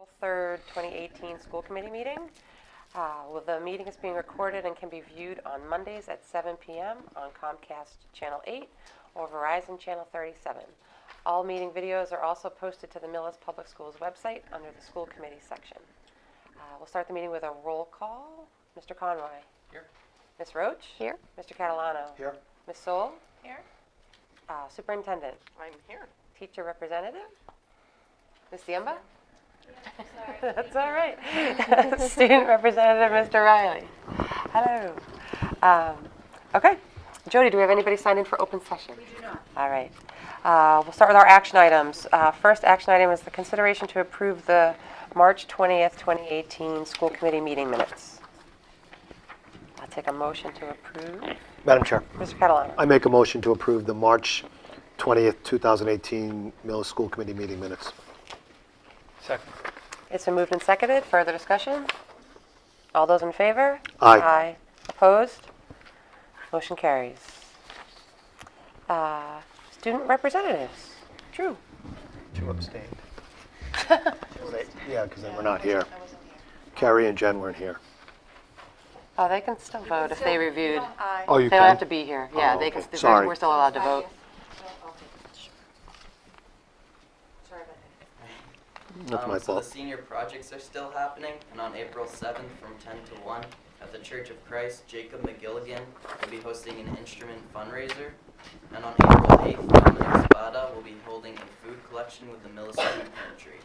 April 3rd, 2018 school committee meeting. Well, the meeting is being recorded and can be viewed on Mondays at 7 p.m. on Comcast Channel 8 or Verizon Channel 37. All meeting videos are also posted to the Millis Public Schools website under the school committee section. We'll start the meeting with a roll call. Mr. Conroy. Here. Ms. Roach. Here. Mr. Catalano. Here. Ms. Soul. Here. Superintendent. I'm here. Teacher representative. Ms. Diemba. Yeah, sorry. That's all right. Student representative, Mr. Riley. Hello. Okay. Jody, do we have anybody signed in for open session? We do not. All right. We'll start with our action items. First action item is the consideration to approve the March 20th, 2018 school committee meeting minutes. I'll take a motion to approve. Madam Chair, Mr. Catalano. I make a motion to approve the March 20th, 2018 Millis School Committee meeting minutes. Second. It's been moved and seconded. Further discussion? All those in favor? Aye. Aye. Opposed? Motion carries. Student representatives. Drew. Two abstained. Yeah, because they were not here. Carrie and Jen weren't here. Oh, they can still vote if they reviewed. Oh, you They can? don't have to be here. Yeah, Oh, they okay. can. Sorry. We're still allowed to vote. Sorry about that. That's my So fault. the senior projects are still happening, and on April 7th from 10 to 1 at the Church of Christ, Jacob McGilligan will be hosting an instrument fundraiser. And on April 8th, Dominic Spada will be holding a food collection with the Millis Food Pantry.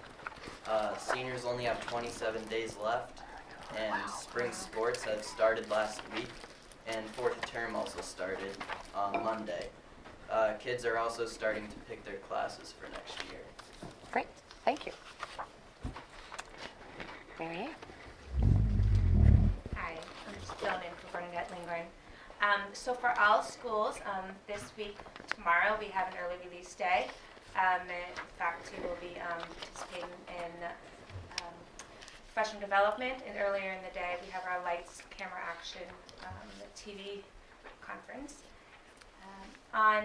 Seniors only have 27 days left, and spring sports have started last week, and fourth term also started on Monday. Kids are also starting to pick their classes for next year. Great. Thank you. Mary Ann. Hi, I'm just filling in for Bernadette Lindgren. So for all schools, this week, tomorrow, we have an early release day. And faculty will be participating in professional development, and earlier in the day, we have our Lights, Camera, Action TV conference. On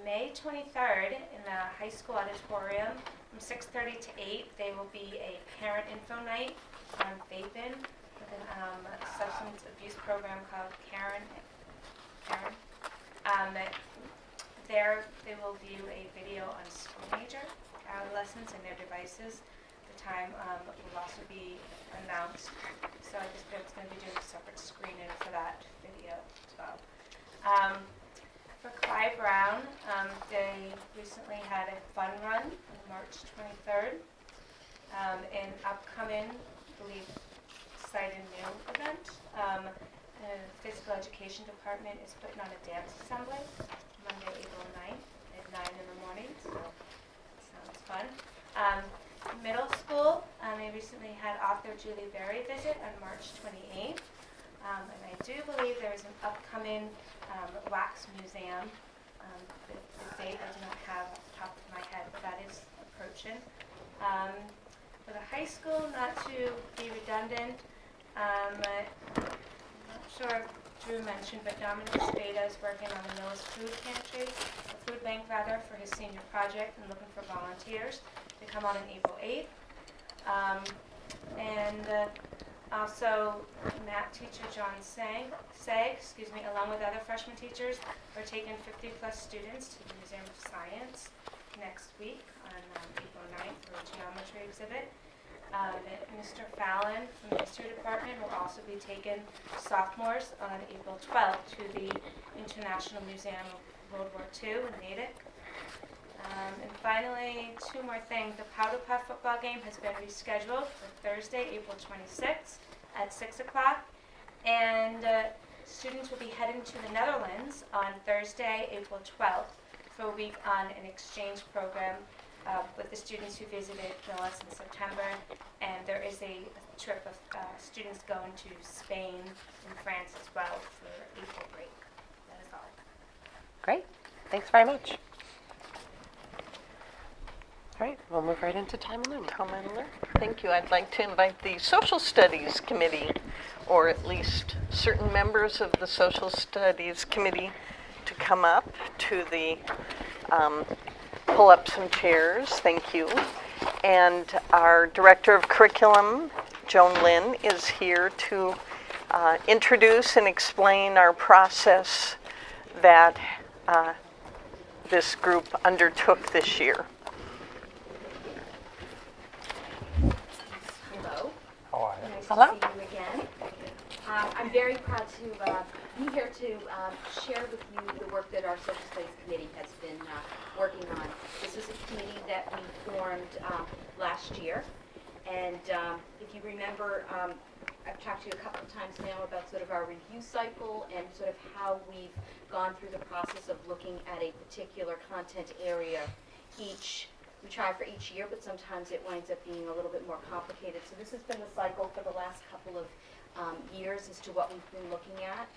May 23rd, in the high school auditorium, from 6:30 to 8, there will be a parent info night on vaping with a substance abuse program called Karen. There, they will view a video on school-age adolescents and their devices. The time will also be announced, so I just it's going to be doing a separate screening for that video as well. For Clive Brown, they recently had a fun run on March 23rd. An upcoming, I believe, exciting new event. The physical education department is putting on a dance assembly Monday, April 9th at 9 in the morning, so that sounds fun. Middle school, they recently had author Julie Berry visit on March 28th. And I do believe there is an upcoming wax museum. The date I do not have off the top of my head, but that is approaching. For the high school, not to be redundant, I'm not sure if Drew mentioned, but Dominic Spada is working on the Millis food pantry, the food bank rather, for his senior project and looking for volunteers to come on April 8th. Also, math teacher John Say, along with other freshman teachers, are taking 50-plus students to the Museum of Science next week on April 9th for a geometry exhibit. Mr. Fallon from the history department will also be taking sophomores on April 12th to the International Museum of World War II in Natick. And finally, two more things. The Powder Puff football game has been rescheduled for Thursday, April 26th at 6 o'clock. And students will be heading to the Netherlands on Thursday, April 12th for a week on an exchange program with the students who visited Millis in September. And there is a trip of students going to Spain and France as well for April break. That is all. Great. Thanks very much. All right, we'll move right into time and learning. Thank you. I'd like to invite the Social Studies Committee, or at least certain members of the Social Studies Committee, to come up to the pull up some chairs, thank you. And our Director of Curriculum, Joan Lynn, is here to introduce and explain our process that this group undertook this year. Hello. How are you? Nice Hello. to see you again. I'm very proud to be here to share with you the work that our Social Studies Committee has been working on. This is a committee that we formed last year. And if you remember, I've talked to you a couple of times now about sort of our review cycle and sort of how we've gone through the process of looking at a particular content area we try for each year, but sometimes it winds up being a little bit more complicated. So this has been the cycle for the last couple of years as to what we've been looking at.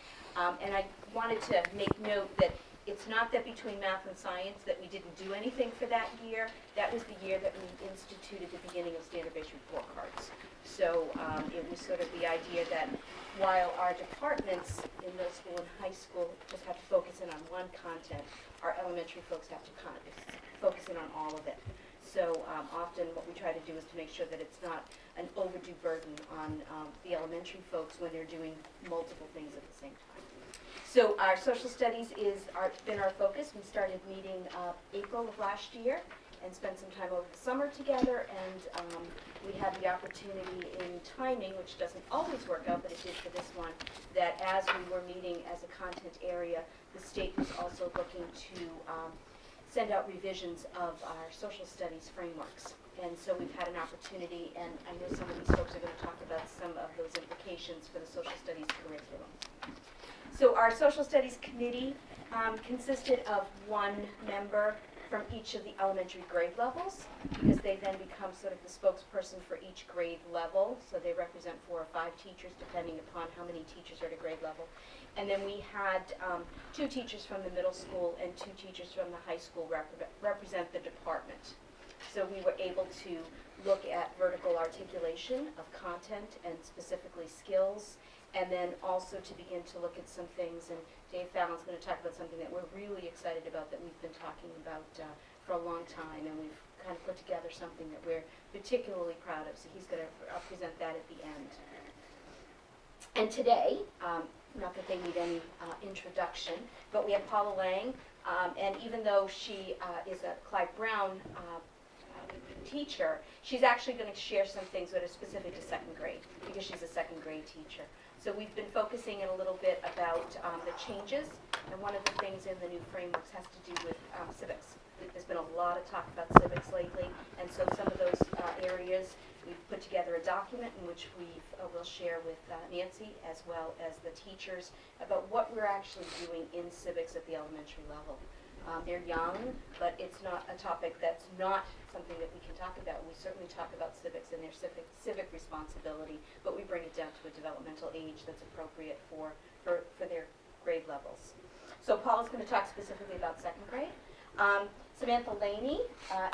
And I wanted to make note that it's not that between math and science that we didn't do anything for that year. That was the year that we instituted the beginning of standard-based report cards. So it was sort of the idea that while our departments in middle school and high school just have to focus in on one content, our elementary folks have to kind of focus in on all of it. So often what we try to do is to make sure that it's not an overdue burden on the elementary folks when they're doing multiple things at the same time. So our social studies been our focus. We started meeting April of last year and spent some time over the summer together, and we had the opportunity in timing, which doesn't always work out, but it did for this one, that as we were meeting as a content area, the state was also looking to send out revisions of our social studies frameworks. And so we've had an opportunity, and I know some of these folks are going to talk about some of those implications for the social studies curriculum. So our social studies committee consisted of one member from each of the elementary grade levels, because they then become sort of the spokesperson for each grade level. So they represent 4 or 5 teachers, depending upon how many teachers are at a grade level. And then we had 2 teachers from the middle school and 2 teachers from the high school represent the department. So we were able to look at vertical articulation of content and specifically skills, and then also to begin to look at some things. And Dave Fallon's going to talk about something that we're really excited about that we've been talking about for a long time, and we've kind of put together something that we're particularly proud of. So he's going to present that at the end. And today, not that they need any introduction, but we have Paula Lang, and even though she is a Clive Brown teacher, she's actually going to share some things that are specific to 2nd grade, because she's a 2nd grade teacher. So we've been focusing in a little bit about the changes, and one of the things in the new frameworks has to do with civics. There's been a lot of talk about civics lately, and so some of those areas, we've put together a document in which we will share with Nancy as well as the teachers about what we're actually doing in civics at the elementary level. They're young, but it's not a topic that's not something that we can talk about. We certainly talk about civics and their civic responsibility, but we bring it down to a developmental age that's appropriate for their grade levels. So Paula's going to talk specifically about 2nd grade. Samantha Laney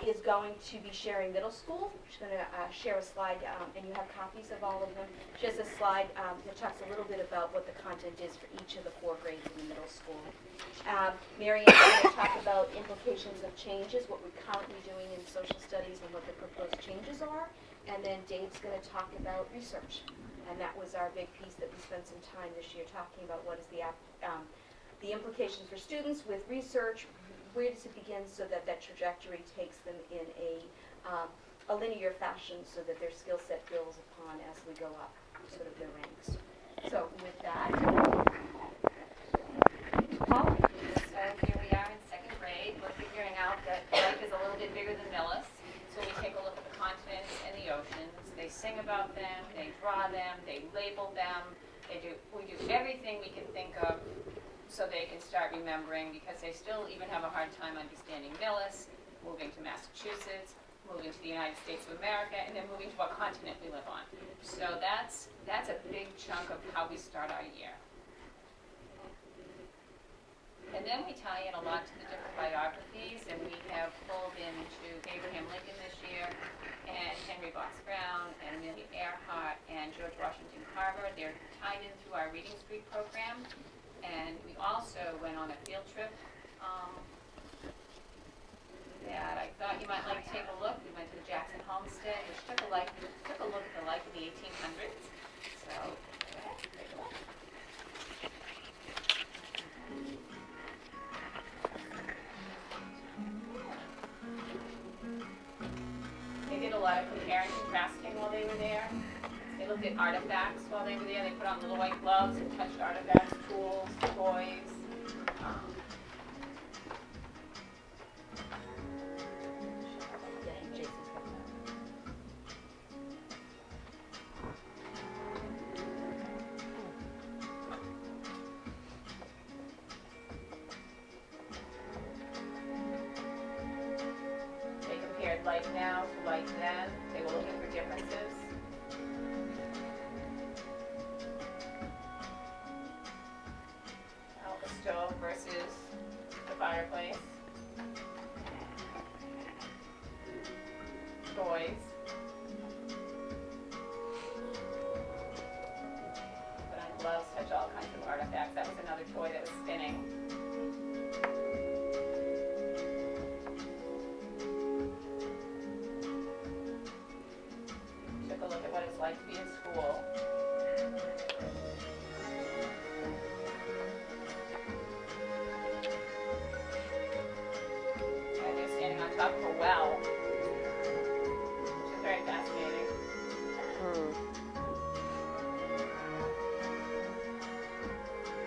is going to be sharing middle school. She's going to share a slide, and you have copies of all of them. She has a slide that talks a little bit about what the content is for each of the 4 grades in the middle school. Mary Ann's going to talk about implications of changes, what we're currently doing in social studies and what the proposed changes are. And then Dave's going to talk about research. And that was our big piece that we spent some time this year talking about what is the implications for students with research. Where does it begin so that that trajectory takes them in a linear fashion so that their skill set builds upon as we go up sort of their ranks. So with that, Paul? So here we are in 2nd grade. We're figuring out that life is a little bit bigger than Millis. So we take a look at the continents and the oceans. They sing about them, they draw them, they label them. We do everything we can think of so they can start remembering, because they still even have a hard time understanding Millis, moving to Massachusetts, moving to the United States of America, and then moving to what continent we live on. So that's a big chunk of how we start our year. And then we tie in a lot to the different biographies, and we have pulled into Abraham Lincoln this year, and Henry Box Brown, and Amelia Earhart, and George Washington Carver. They're tied in through our Reading Street program. And we also went on a field trip that I thought you might like to take a look. We went to the Jackson Homestead, which took a look at the life of the 1800s. So, go ahead, take a look. They did a lot of comparing and contrasting while they were there. They looked at artifacts while they were there. They put on little white gloves and touched artifacts, tools, toys. They compared life now to life then. They were looking for differences. The stove versus the fireplace. Toys. Put on gloves, touch all kinds of artifacts. That was another toy that was spinning. Took a look at what it's like to be in school. And they're standing on top of a well, which is very fascinating.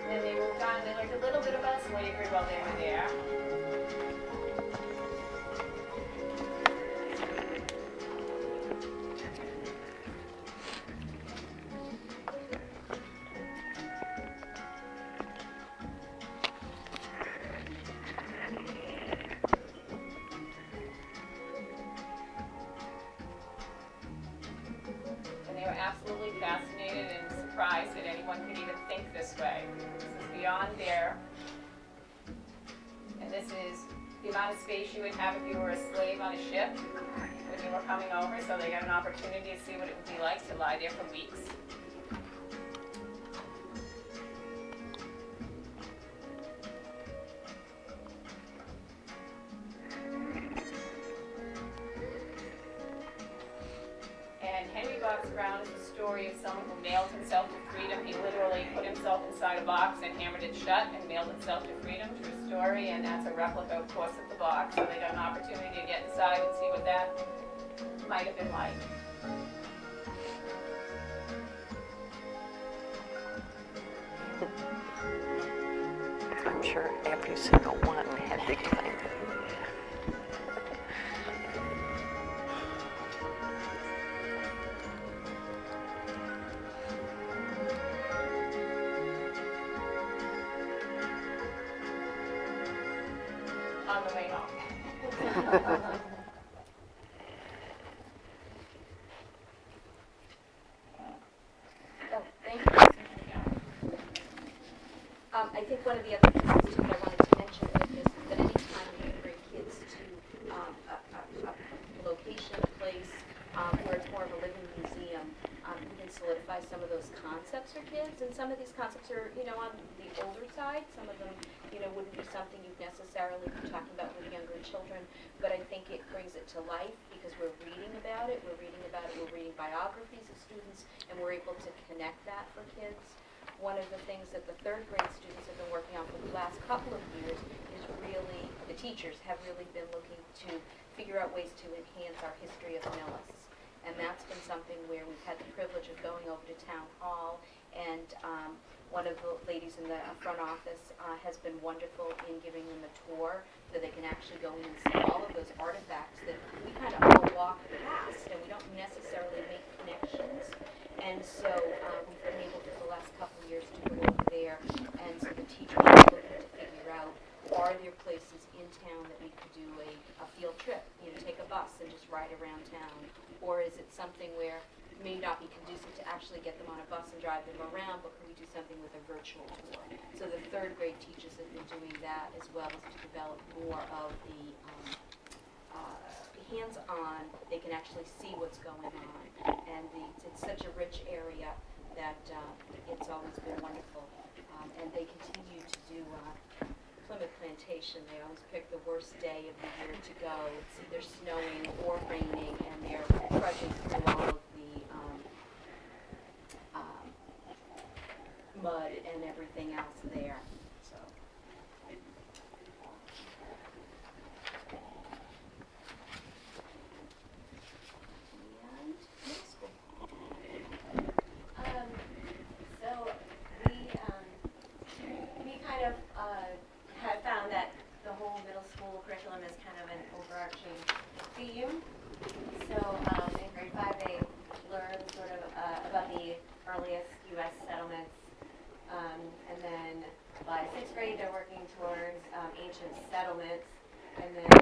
Then they moved on. They learned a little bit about slavery while they were there. And they were absolutely fascinated and surprised that anyone could even think this way. This is beyond their, and this is the amount of space you would have if you were a slave on a ship when you were coming over, so they got an opportunity to see what it would be like to lie there for weeks. And Henry Box Brown is a story of someone who mailed himself to freedom. He literally put himself inside a box and hammered it shut and mailed himself to freedom. True story, and that's a replica, of course, of the box. So they got an opportunity to get inside and see what that might have been like. I'm sure every single one had big things. On the way home. Oh, thank you. I think one of the other things too that I wanted to mention with this is that anytime you bring kids to a location, a place where it's more of a living museum, you can solidify some of those concepts for kids. And some of these concepts are, on the older side. Some of them, wouldn't be something you'd necessarily be talking about with younger children. But I think it brings it to life because we're reading about it. We're reading biographies of students, and we're able to connect that for kids. One of the things that the third grade students have been working on for the last couple of years is really, the teachers have really been looking to figure out ways to enhance our history of Millis. And that's been something where we've had the privilege of going over to town hall, and one of the ladies in the front office has been wonderful in giving them a tour so they can actually go in and see all of those artifacts that we kind of all walk past and we don't necessarily make connections. And so we've been able for the last couple of years to go over there, and so the teachers are looking to figure out, are there places in town that we could do a field trip, take a bus and just ride around town, or is it something where it may not be conducive to actually get them on a bus and drive them around, but can we do something with a virtual tour? So the third grade teachers have been doing that, as well as to develop more of the hands-on, they can actually see what's going on. And it's such a rich area that it's always been wonderful. And they continue to do Plymouth Plantation, they always pick the worst day of the year to go. It's either snowing or raining, and they're trudging through all of the mud and everything else there. So. And middle school. So we kind of have found that the whole middle school curriculum is kind of an overarching theme. So in grade 5 they learn sort of about the earliest U.S. settlements, and then by 6th grade they're working towards ancient settlements, and then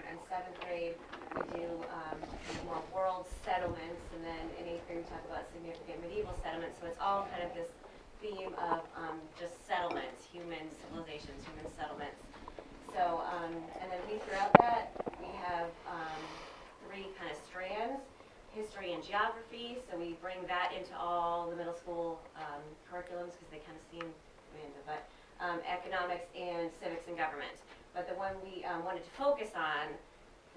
in 7th grade we do more world settlements, and then in 8th grade we talk about significant medieval settlements. So it's all kind of this theme of just settlements, human civilizations, human settlements. So, and then throughout that, we have 3 kind of strands: history and geography. So we bring that into all the middle school curriculums because they kind of seem random, but economics and civics and government. But the one we wanted to focus on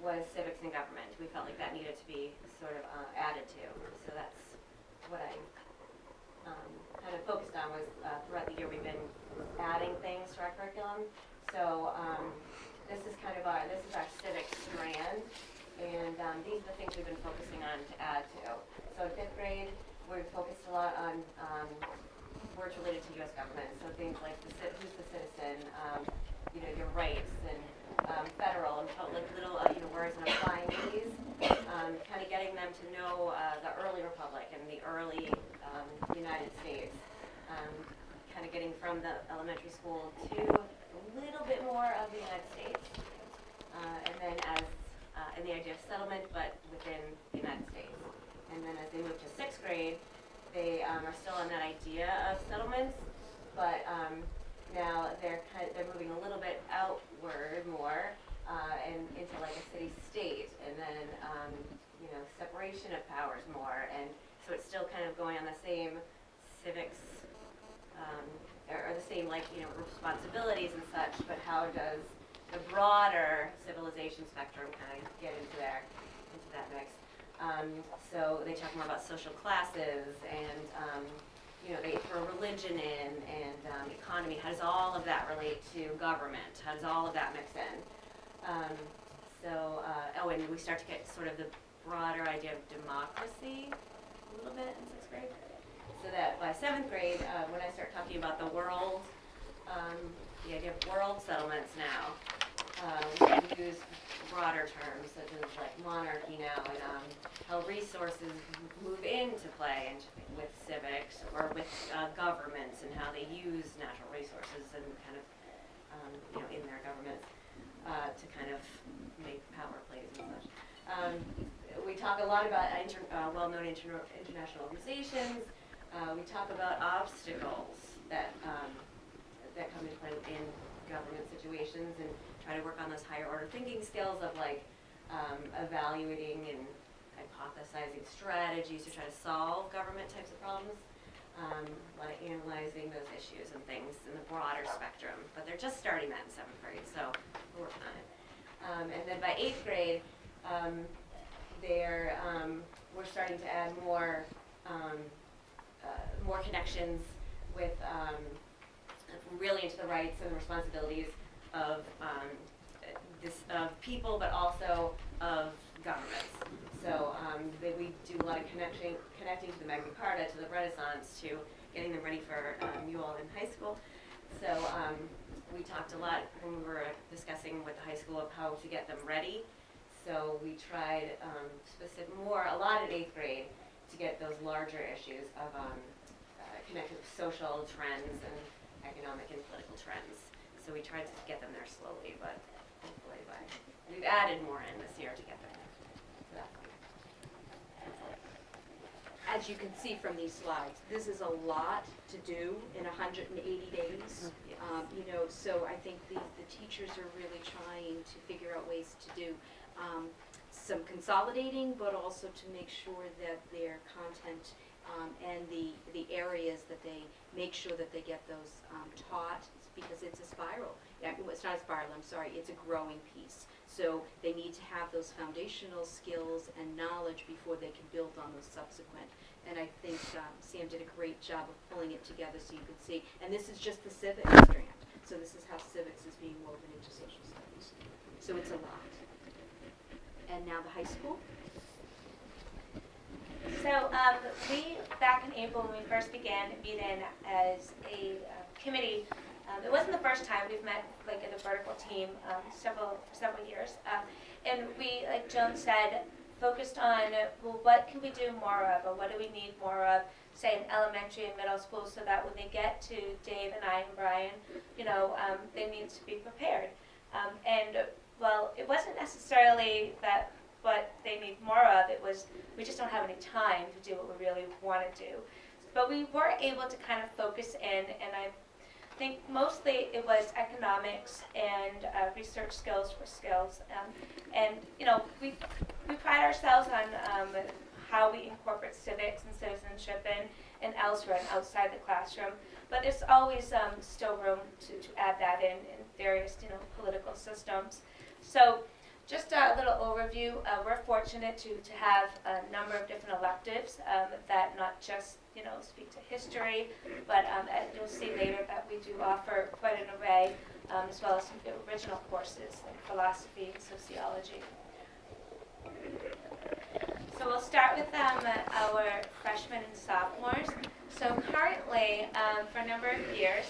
was civics and government. We felt like that needed to be sort of added to. So that's what I kind of focused on was throughout the year we've been adding things to our curriculum. So this is kind of our civics strand, and these are the things we've been focusing on to add to. So in 5th grade, we're focused a lot on words related to U.S. government. So things like who's the citizen, your rights, and federal, and like little words and applying these, kind of getting them to know the early republic and the early United States, kind of getting from the elementary school to a little bit more of the United States, and then and the idea of settlement, but within the United States. And then as they move to 6th grade, they are still on that idea of settlements, but now they're moving a little bit outward more, and into like a city-state, and then separation of powers more, and so it's still kind of going on the same civics, or the same responsibilities and such, but how does the broader civilization spectrum kind of get into that mix? So they talk more about social classes, and they throw religion in, and economy. How does all of that relate to government? How does all of that mix in? And we start to get sort of the broader idea of democracy a little bit in 6th grade. So that by 7th grade, when I start talking about the world, the idea of world settlements now, we can use broader terms such as like monarchy now, and how resources move into play with civics or with governments, and how they use natural resources and kind of in their governments to kind of make power plays and such. We talk a lot about well-known international organizations. We talk about obstacles that come into play in government situations, and try to work on those higher order thinking skills of like evaluating and hypothesizing strategies to try to solve government types of problems, like analyzing those issues and things in the broader spectrum. But they're just starting that in 7th grade, so we're working on it. And then by 8th grade, we're starting to add more connections with really into the rights and the responsibilities of people, but also of governments. So we do a lot of connecting to the Magna Carta, to the Renaissance, to getting them ready for you all in high school. So we talked a lot when we were discussing with the high school of how to get them ready. So we tried a lot in 8th grade to get those larger issues of connected with social trends and economic and political trends. So we tried to get them there slowly, but hopefully we've added more in this year to get them there. So that's fun. As you can see from these slides, this is a lot to do in 180 days. Yes. So I think the teachers are really trying to figure out ways to do some consolidating, but also to make sure that their content and the areas that they make sure that they get those taught, because it's a spiral. it's not a spiral, I'm sorry, it's a growing piece. So they need to have those foundational skills and knowledge before they can build on those subsequent. And I think Sam did a great job of pulling it together so you could see. And this is just the civics strand. So this is how civics is being woven into social studies. So it's a lot. And now the high school. So we, back in April, when we first began meeting as a committee, it wasn't the first time we've met like in a vertical team several years. And we, like Joan said, focused on, well, what can we do more of, or what do we need more of, say, in elementary and middle school, so that when they get to Dave and I and Brian, they need to be prepared. Well, it wasn't necessarily that what they need more of, it was we just don't have any time to do what we really want to do. But we were able to kind of focus in, and I think mostly it was economics and research skills for skills. We pride ourselves on how we incorporate civics and citizenship and elsewhere and outside the classroom. But there's always still room to add that in various political systems. So just a little overview. We're fortunate to have a number of different electives that not just speak to history, but as you'll see later that we do offer quite an array, as well as some original courses like philosophy and sociology. So we'll start with our freshmen and sophomores. So currently, for a number of years,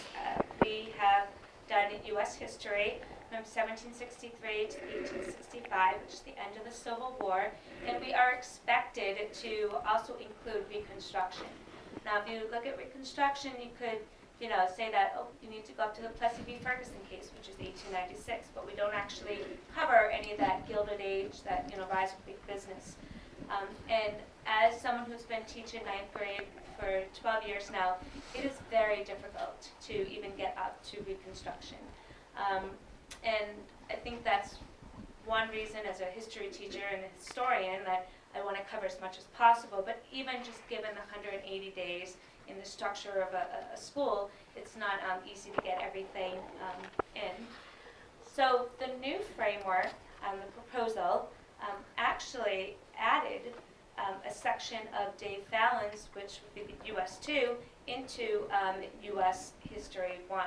we have done U.S. history from 1763 to 1865, which is the end of the Civil War, and we are expected to also include Reconstruction. Now, if you look at Reconstruction, you could, say that, oh, you need to go up to the Plessy v. Ferguson case, which is 1896, but we don't actually cover any of that Gilded Age, that, rise of big business. And as someone who's been teaching 9th grade for 12 years now, it is very difficult to even get up to Reconstruction. And I think that's one reason as a history teacher and a historian that I want to cover as much as possible. But even just given the 180 days in the structure of a school, it's not easy to get everything in. So the new framework, the proposal, actually added a section of Dave Fallon's, which would be the US 2, into US History 1.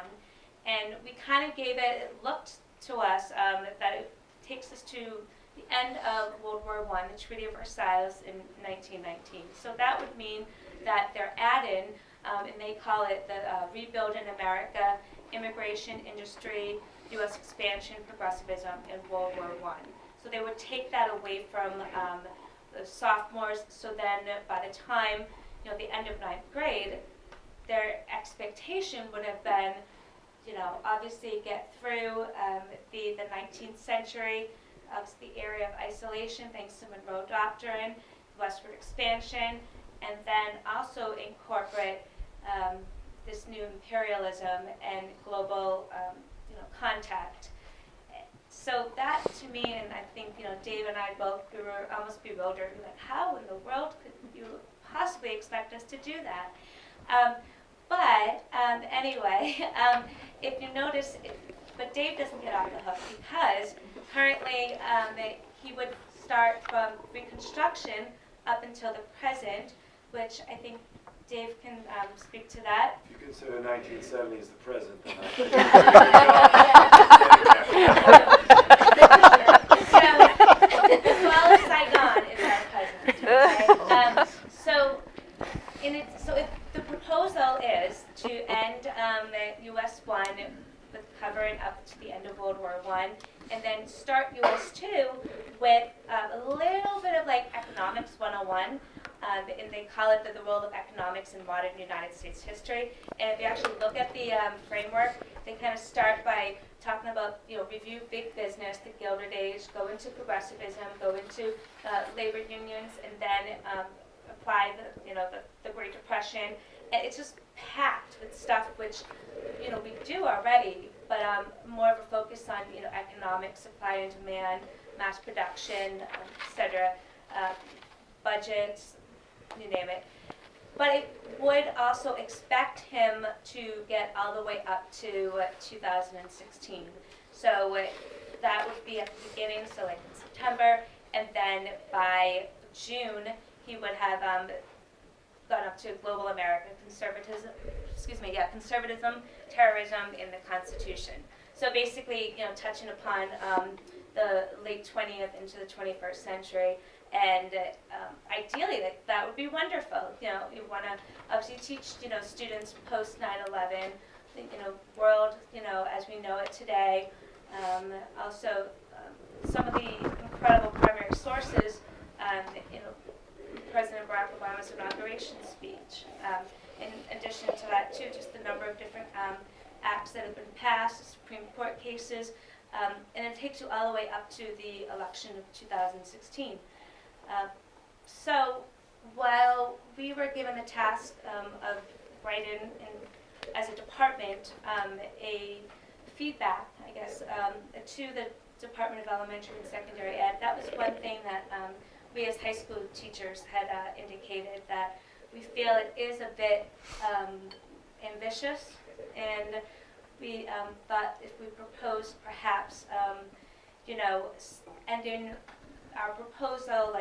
And we kind of gave it looked to us that it takes us to the end of World War I, the Treaty of Versailles in 1919. So that would mean that they're adding, and they call it the Rebuilding America, Immigration, Industry, U.S. Expansion, Progressivism, and World War I. So they would take that away from the sophomores, so then by the time, the end of 9th grade, their expectation would have been, obviously get through the 19th century, the area of isolation thanks to Monroe Doctrine, westward expansion, and then also incorporate this new imperialism and global contact. So that to me, and I think Dave and I both, we were almost bewildered, like how in the world could you possibly expect us to do that? But anyway, if you notice, but Dave doesn't get off the hook because currently he would start from Reconstruction up until the present, which I think Dave can speak to that. If you consider 1970 as the present, then So all of Saigon is our present. Okay? So if the proposal is to end the U.S. 1 with covering up to the end of World War I, and then start U.S. 2 with a little bit of like Economics 101, and they call it the role of economics in modern United States history. And if you actually look at the framework, they kind of start by talking about, review big business, the Gilded Age, go into progressivism, go into labor unions, and then apply the Great Depression. And it's just packed with stuff which, we do already, but more of a focus on, economics, supply and demand, mass production, et cetera, budgets, you name it. but it would also expect him to get all the way up to 2016. So that would be at the beginning, so like in September, and then by June, he would have gone up to global American conservatism, terrorism in the Constitution. So basically, touching upon the late 20th into the 21st century, and ideally that would be wonderful. You want to obviously teach students post 9/11, world as we know it today. Also, some of the incredible primary sources. President Barack Obama's inauguration speech. In addition to that, too, just the number of different acts that have been passed, Supreme Court cases, and it takes you all the way up to the election of 2016. So while we were given the task of writing, as a department, a feedback, I guess, to the Department of Elementary and Secondary Ed, that was one thing that we as high school teachers had indicated, that we feel it is a bit ambitious, and we thought if we proposed perhaps, ending our proposal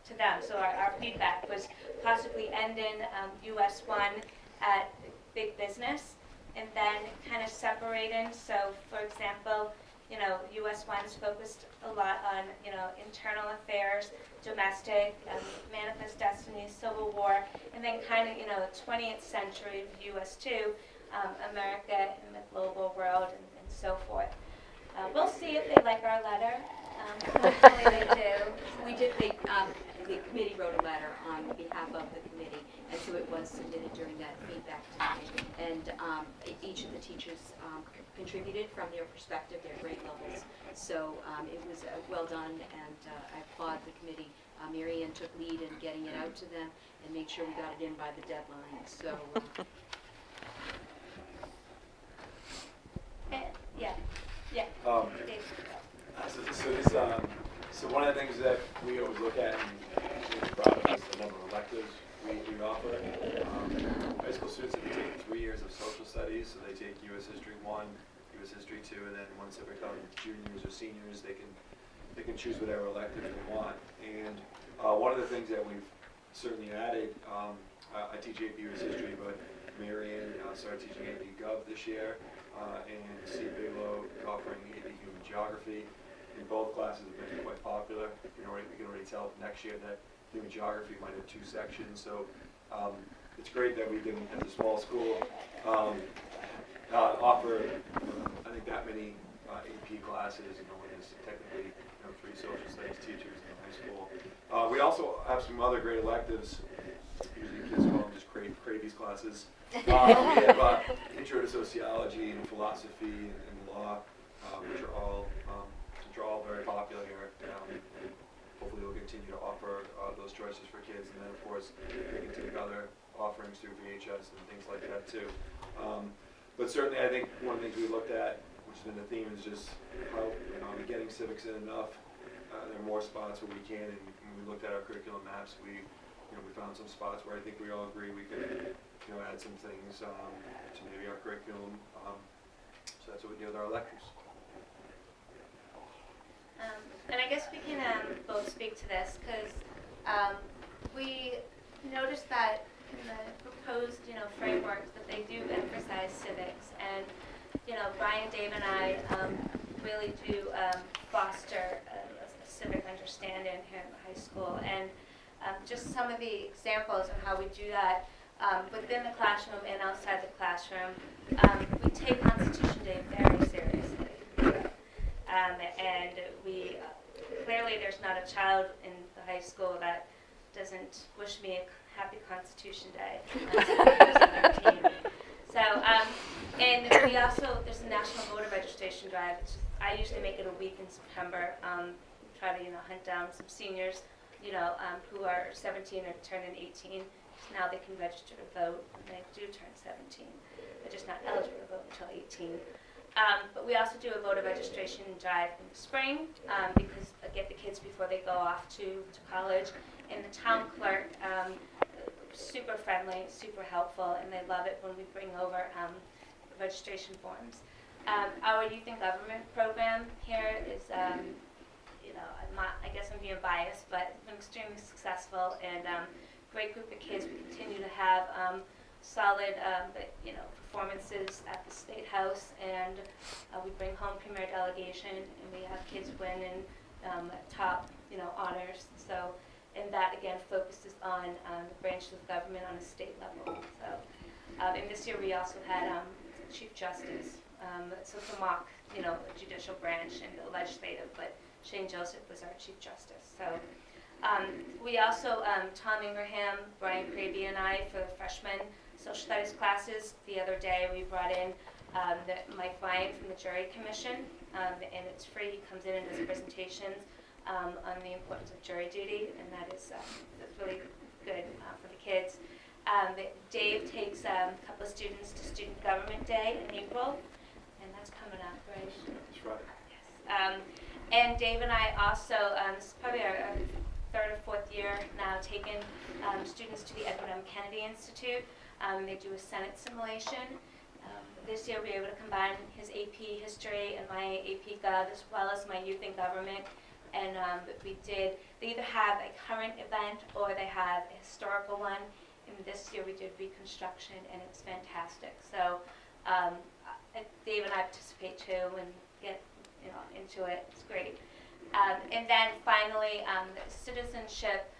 to them. So our feedback was possibly ending US 1 at big business, and then kind of separating. So, for example, US 1's focused a lot on, internal affairs, domestic, manifest destiny, Civil War, and then kind of, 20th century US 2, America and the global world, and so forth. We'll see if they like our letter. Hopefully they do. The committee wrote a letter on behalf of the committee, and so it was submitted during that feedback time. And each of the teachers contributed from their perspective, their grade levels. So it was well done, and I applaud the committee. Mary Ann took lead in getting it out to them and made sure we got it in by the deadline. So. Yeah. Dave. So one of the things that we always look at and we're proud of is the number of electives we offer. High school students have taken 3 years of social studies, so they take U.S. History 1, U.S. History 2, and then once they become juniors or seniors, they can choose whatever elective they want. And one of the things that we've certainly added, I teach AP U.S. History, but Mary Ann started teaching AP Gov this year, and Steve Bigelow offering AP Human Geography. And both classes have been quite popular. We can already tell next year that Human Geography might have 2 sections. So it's great that we can, as a small school, offer I think that many AP classes. When there's technically 3 social studies teachers in high school. We also have some other great electives. Usually kids call them just cravies classes. We have Intro to Sociology and Philosophy and Law, which are all very popular here. Hopefully we'll continue to offer those choices for kids, and then of course they can take other offerings through VHS and things like that too. But certainly I think one of the things we looked at, which has been the theme, is just how are we getting civics in enough? There are more spots where we can, and when we looked at our curriculum maps, we found some spots where I think we all agree we could add some things to maybe our curriculum. So that's what we do with our electives. And I guess we can both speak to this, because we noticed that in the proposed, frameworks that they do emphasize civics, and Brian, Dave, and I really do foster a civic understanding here in the high school, and just some of the examples of how we do that within the classroom and outside the classroom. We take Constitution Day very seriously. And we clearly there's not a child in the high school that doesn't wish me a happy Constitution Day. So, and we also, there's a national voter registration drive. I usually make it a week in September. Try to hunt down some seniors, who are 17 or turning 18. So now they can register to vote when they do turn 17. They're just not eligible to vote until 18. But we also do a voter registration drive in the spring because I get the kids before they go off to college. And the town clerk super friendly, super helpful, and they love it when we bring over registration forms. Our Youth in Government program here is, I guess I'm being biased, but it's been extremely successful, and great group of kids. We continue to have solid, performances at the State House, and we bring home premier delegation, and we have kids winning top, honors. So, and that again focuses on the branches of government on a state level. So, and this year we also had Chief Justice. So it's a mock, judicial branch and the legislative, but Shane Joseph was our Chief Justice. So we also, Tom Ingraham, Brian Craby, and I, for the freshman social studies classes, the other day we brought in Mike Ryan from the Jury Commission, and it's free. He comes in and does presentations on the importance of jury duty, and that's really good for the kids. Dave takes a couple of students to Student Government Day in April, and that's coming up, right? That's right. Yes. And Dave and I also, this is probably our third or fourth year now, taking students to the Edward M. Kennedy Institute. They do a Senate simulation. This year we were able to combine his AP History and my AP Gov, as well as my Youth in Government. And they either have a current event or they have a historical one. And this year we did Reconstruction, and it's fantastic. So Dave and I participate too and get into it. It's great. And then finally, the citizenship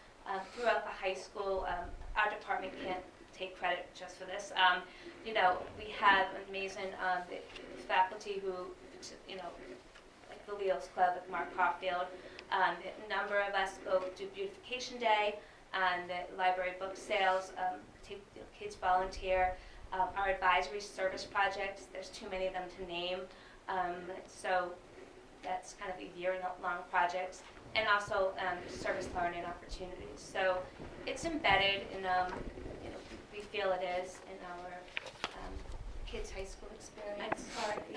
throughout the high school. Our department can't take credit just for this. We have amazing faculty who, like the Leo's Club with Mark Caulfield. A number of us go do Beautification Day, and the library book sales. Kids volunteer. Our advisory service projects, there's too many of them to name. So that's kind of a year-long projects. And also service learning opportunities. So it's embedded in, we feel it is in our kids' high school experience.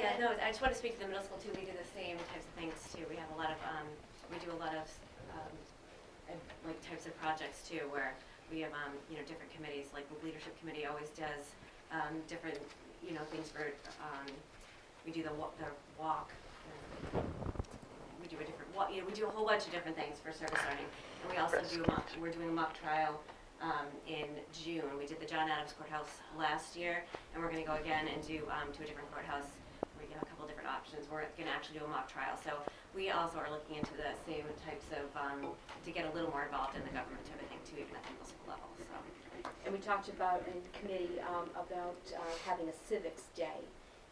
I just want to speak to the middle school too. We do the same types of things too. We have a lot of, we do a lot of like types of projects too, where we have different committees. Like the leadership committee always does different things for. We do the walk. We do a different walk. We do a whole bunch of different things for service learning, and we also do we're doing a mock trial. In June. We did the John Adams Courthouse last year, and we're going to go again and do to a different courthouse. We have a couple different options. We're going to actually do a mock trial. So we also are looking into the same types of, to get a little more involved in the government of everything too, even at the middle school level. So. And we talked about in committee about having a civics day.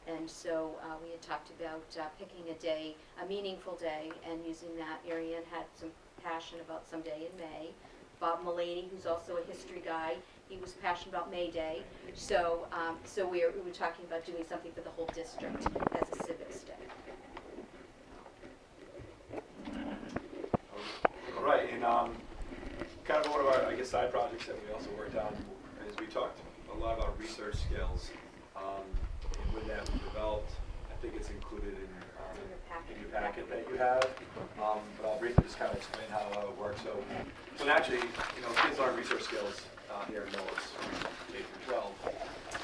And so we had talked about picking a day, a meaningful day, and using that. Ariane had some passion about some day in May. Bob Mullaney, who's also a history guy, he was passionate about May Day. So we were talking about doing something for the whole district as a civics day. All right, and kind of one of our, side projects that we also worked on is we talked a lot about research skills. And with that, we developed, I think it's included in your packet that you have. But I'll briefly just kind of explain how it works. So naturally, kids learn research skills here at Millis, K through 12.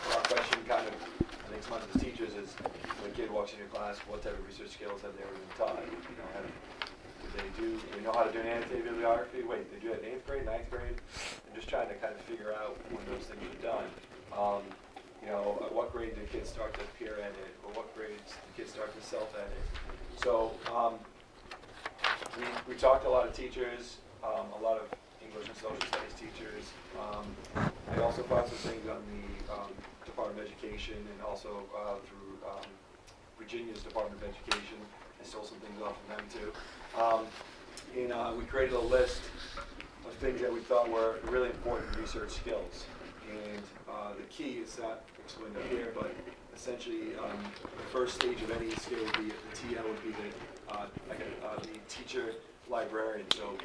So our question kind of, I think sometimes as teachers is, when a kid walks in your class, what type of research skills have they already been taught? Do they know how to do an annotated bibliography? Wait, they do that in 8th grade, 9th grade? I'm just trying to kind of figure out when those things are done. At what grade do kids start to peer edit, or what grades do kids start to self-edit? So we talked to a lot of teachers, a lot of English and social studies teachers. I also found some things on the Department of Education, and also through Virginia's Department of Education. I stole some things off of them too. We created a list of things that we thought were really important research skills. And the key is not explained up here, but essentially the first stage of any skill would be, the TL would be the teacher librarian. So,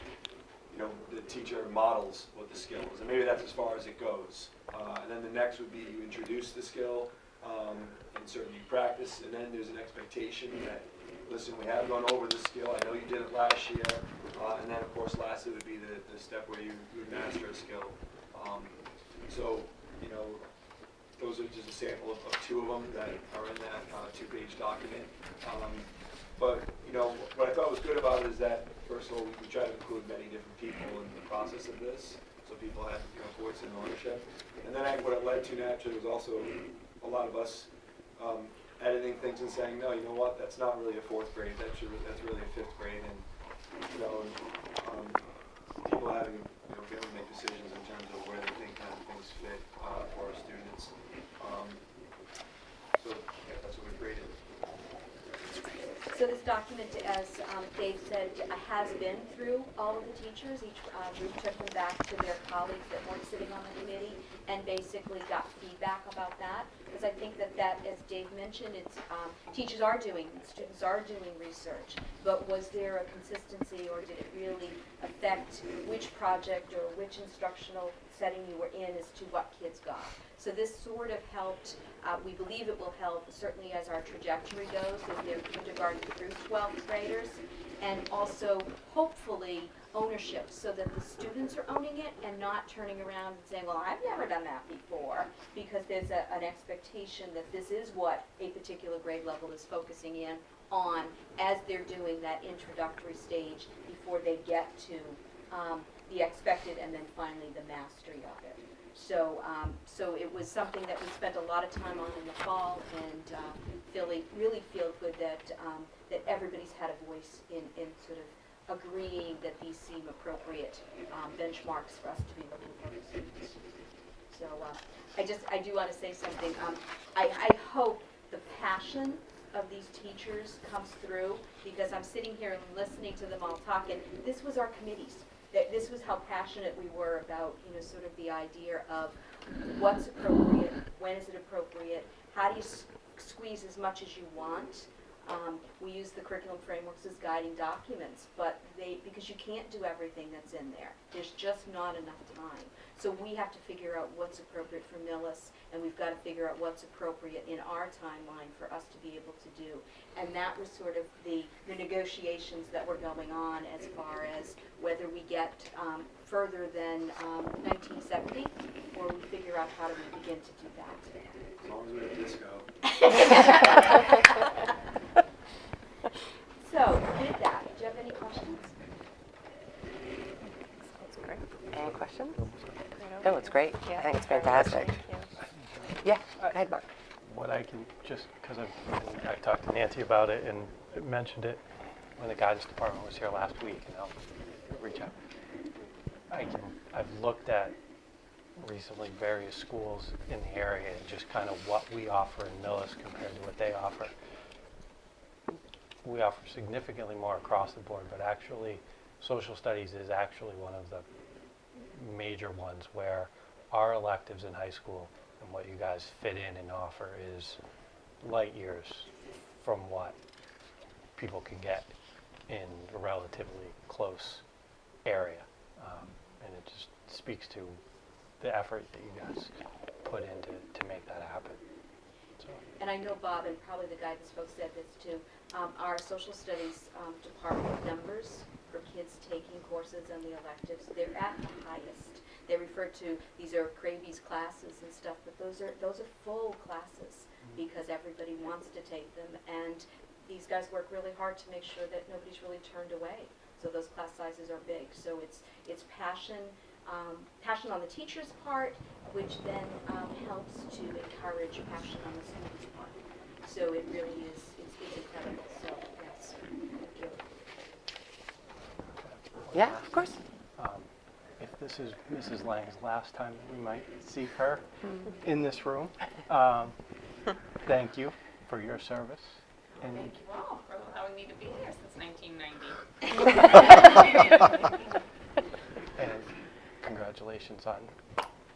the teacher models what the skill is, and maybe that's as far as it goes. And then the next would be you introduce the skill, and certainly you practice, and then there's an expectation that, listen, we have gone over the skill, I know you did it last year, and then of course lastly would be the step where you master a skill. So, you know, those are just a sample of two of them that are in that two-page document. But, you know, what I thought was good about it is that, first of all, we try to include many different people in the process of this, so people had, you know, voice and ownership. And then what it led to naturally was also a lot of us editing things and saying, no, you know what, that's not really a fourth grade, that's really a fifth grade. And, you know, people having, you know, being able to make decisions in terms of where they think kind of things fit for our students. So, yeah, that's what we graded. So this document, as Dave said, has been through all of the teachers. Each group took them back to their colleagues that weren't sitting on the committee and basically got feedback about that. Because I think that, as Dave mentioned, it's teachers are doing, students are doing research. But was there a consistency, or did it really affect which project or which instructional setting you were in as to what kids got? So this sort of helped, we believe it will help, certainly as our trajectory goes, with their kindergarten through 12th graders, and also hopefully ownership, so that the students are owning it and not turning around and saying, well, I've never done that before, because there's an expectation that this is what a particular grade level is focusing in on as they're doing that introductory stage before they get to the expected and then finally the mastery of it. So, so it was something that we spent a lot of time on in the fall, and really feel good that that everybody's had a voice in sort of agreeing that these seem appropriate benchmarks for us to be looking for the students. So, I do want to say something. I hope the passion of these teachers comes through, because I'm sitting here and listening to them all talk, and this was our committees. This was how passionate we were about, you know, sort of the idea of what's appropriate, when is it appropriate, how do you squeeze as much as you want. We use the curriculum frameworks as guiding documents, but because you can't do everything that's in there. There's just not enough time. So we have to figure out what's appropriate for Millis, and we've got to figure out what's appropriate in our timeline for us to be able to do. And that was sort of the negotiations that were going on as far as whether we get further than 1970, or we figure out how do we begin to do that. As long as we have disco. So, with that, do you have any questions? That's great. Any questions? No, it's great. I think it's fantastic. Yeah, go ahead, Mark. What I can, just because I talked to Nancy about it and mentioned it when the guidance department was here last week, and I'll reach out. I've looked at recently various schools in the area and just kind of what we offer in Millis compared to what they offer. We offer significantly more across the board, but actually social studies is actually one of the major ones where our electives in high school and what you guys fit in and offer is light years from what people can get in a relatively close area. And it just speaks to the effort that you guys put in to make that happen. So. And I know Bob and probably the guidance folks said this too. Our social studies department numbers for kids taking courses and the electives, they're at the highest. They refer to, these are Cravy's classes and stuff, but those are full classes because everybody wants to take them, and these guys work really hard to make sure that nobody's really turned away. So those class sizes are big. So it's passion, passion on the teacher's part, which then helps to encourage passion on the student's part. So it really is, it's incredible. So yes, thank you. Yeah, of course. If this is Mrs. Lang's last time we might see her in this room, thank you for your service. And Thank you all for allowing me to be here since 1990. and congratulations on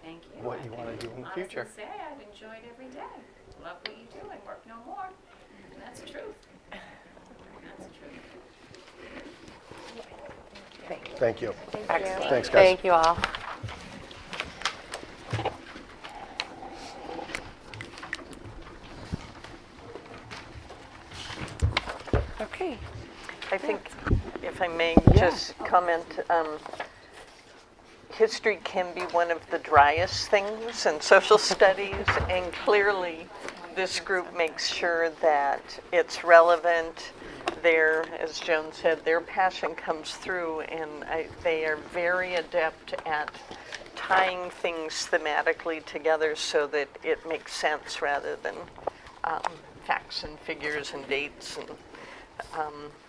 Thank you. what you want to do in the future. Honestly say, I've enjoyed every day. Love what you do and work no more. And that's the truth. That's the truth. Thank you. Excellent. Thanks, guys. Thank you all. Okay. I think, if I may just comment, history can be one of the driest things in social studies, and clearly this group makes sure that it's relevant. As Joan said, their passion comes through, and they are very adept at tying things thematically together so that it makes sense rather than facts and figures and dates. And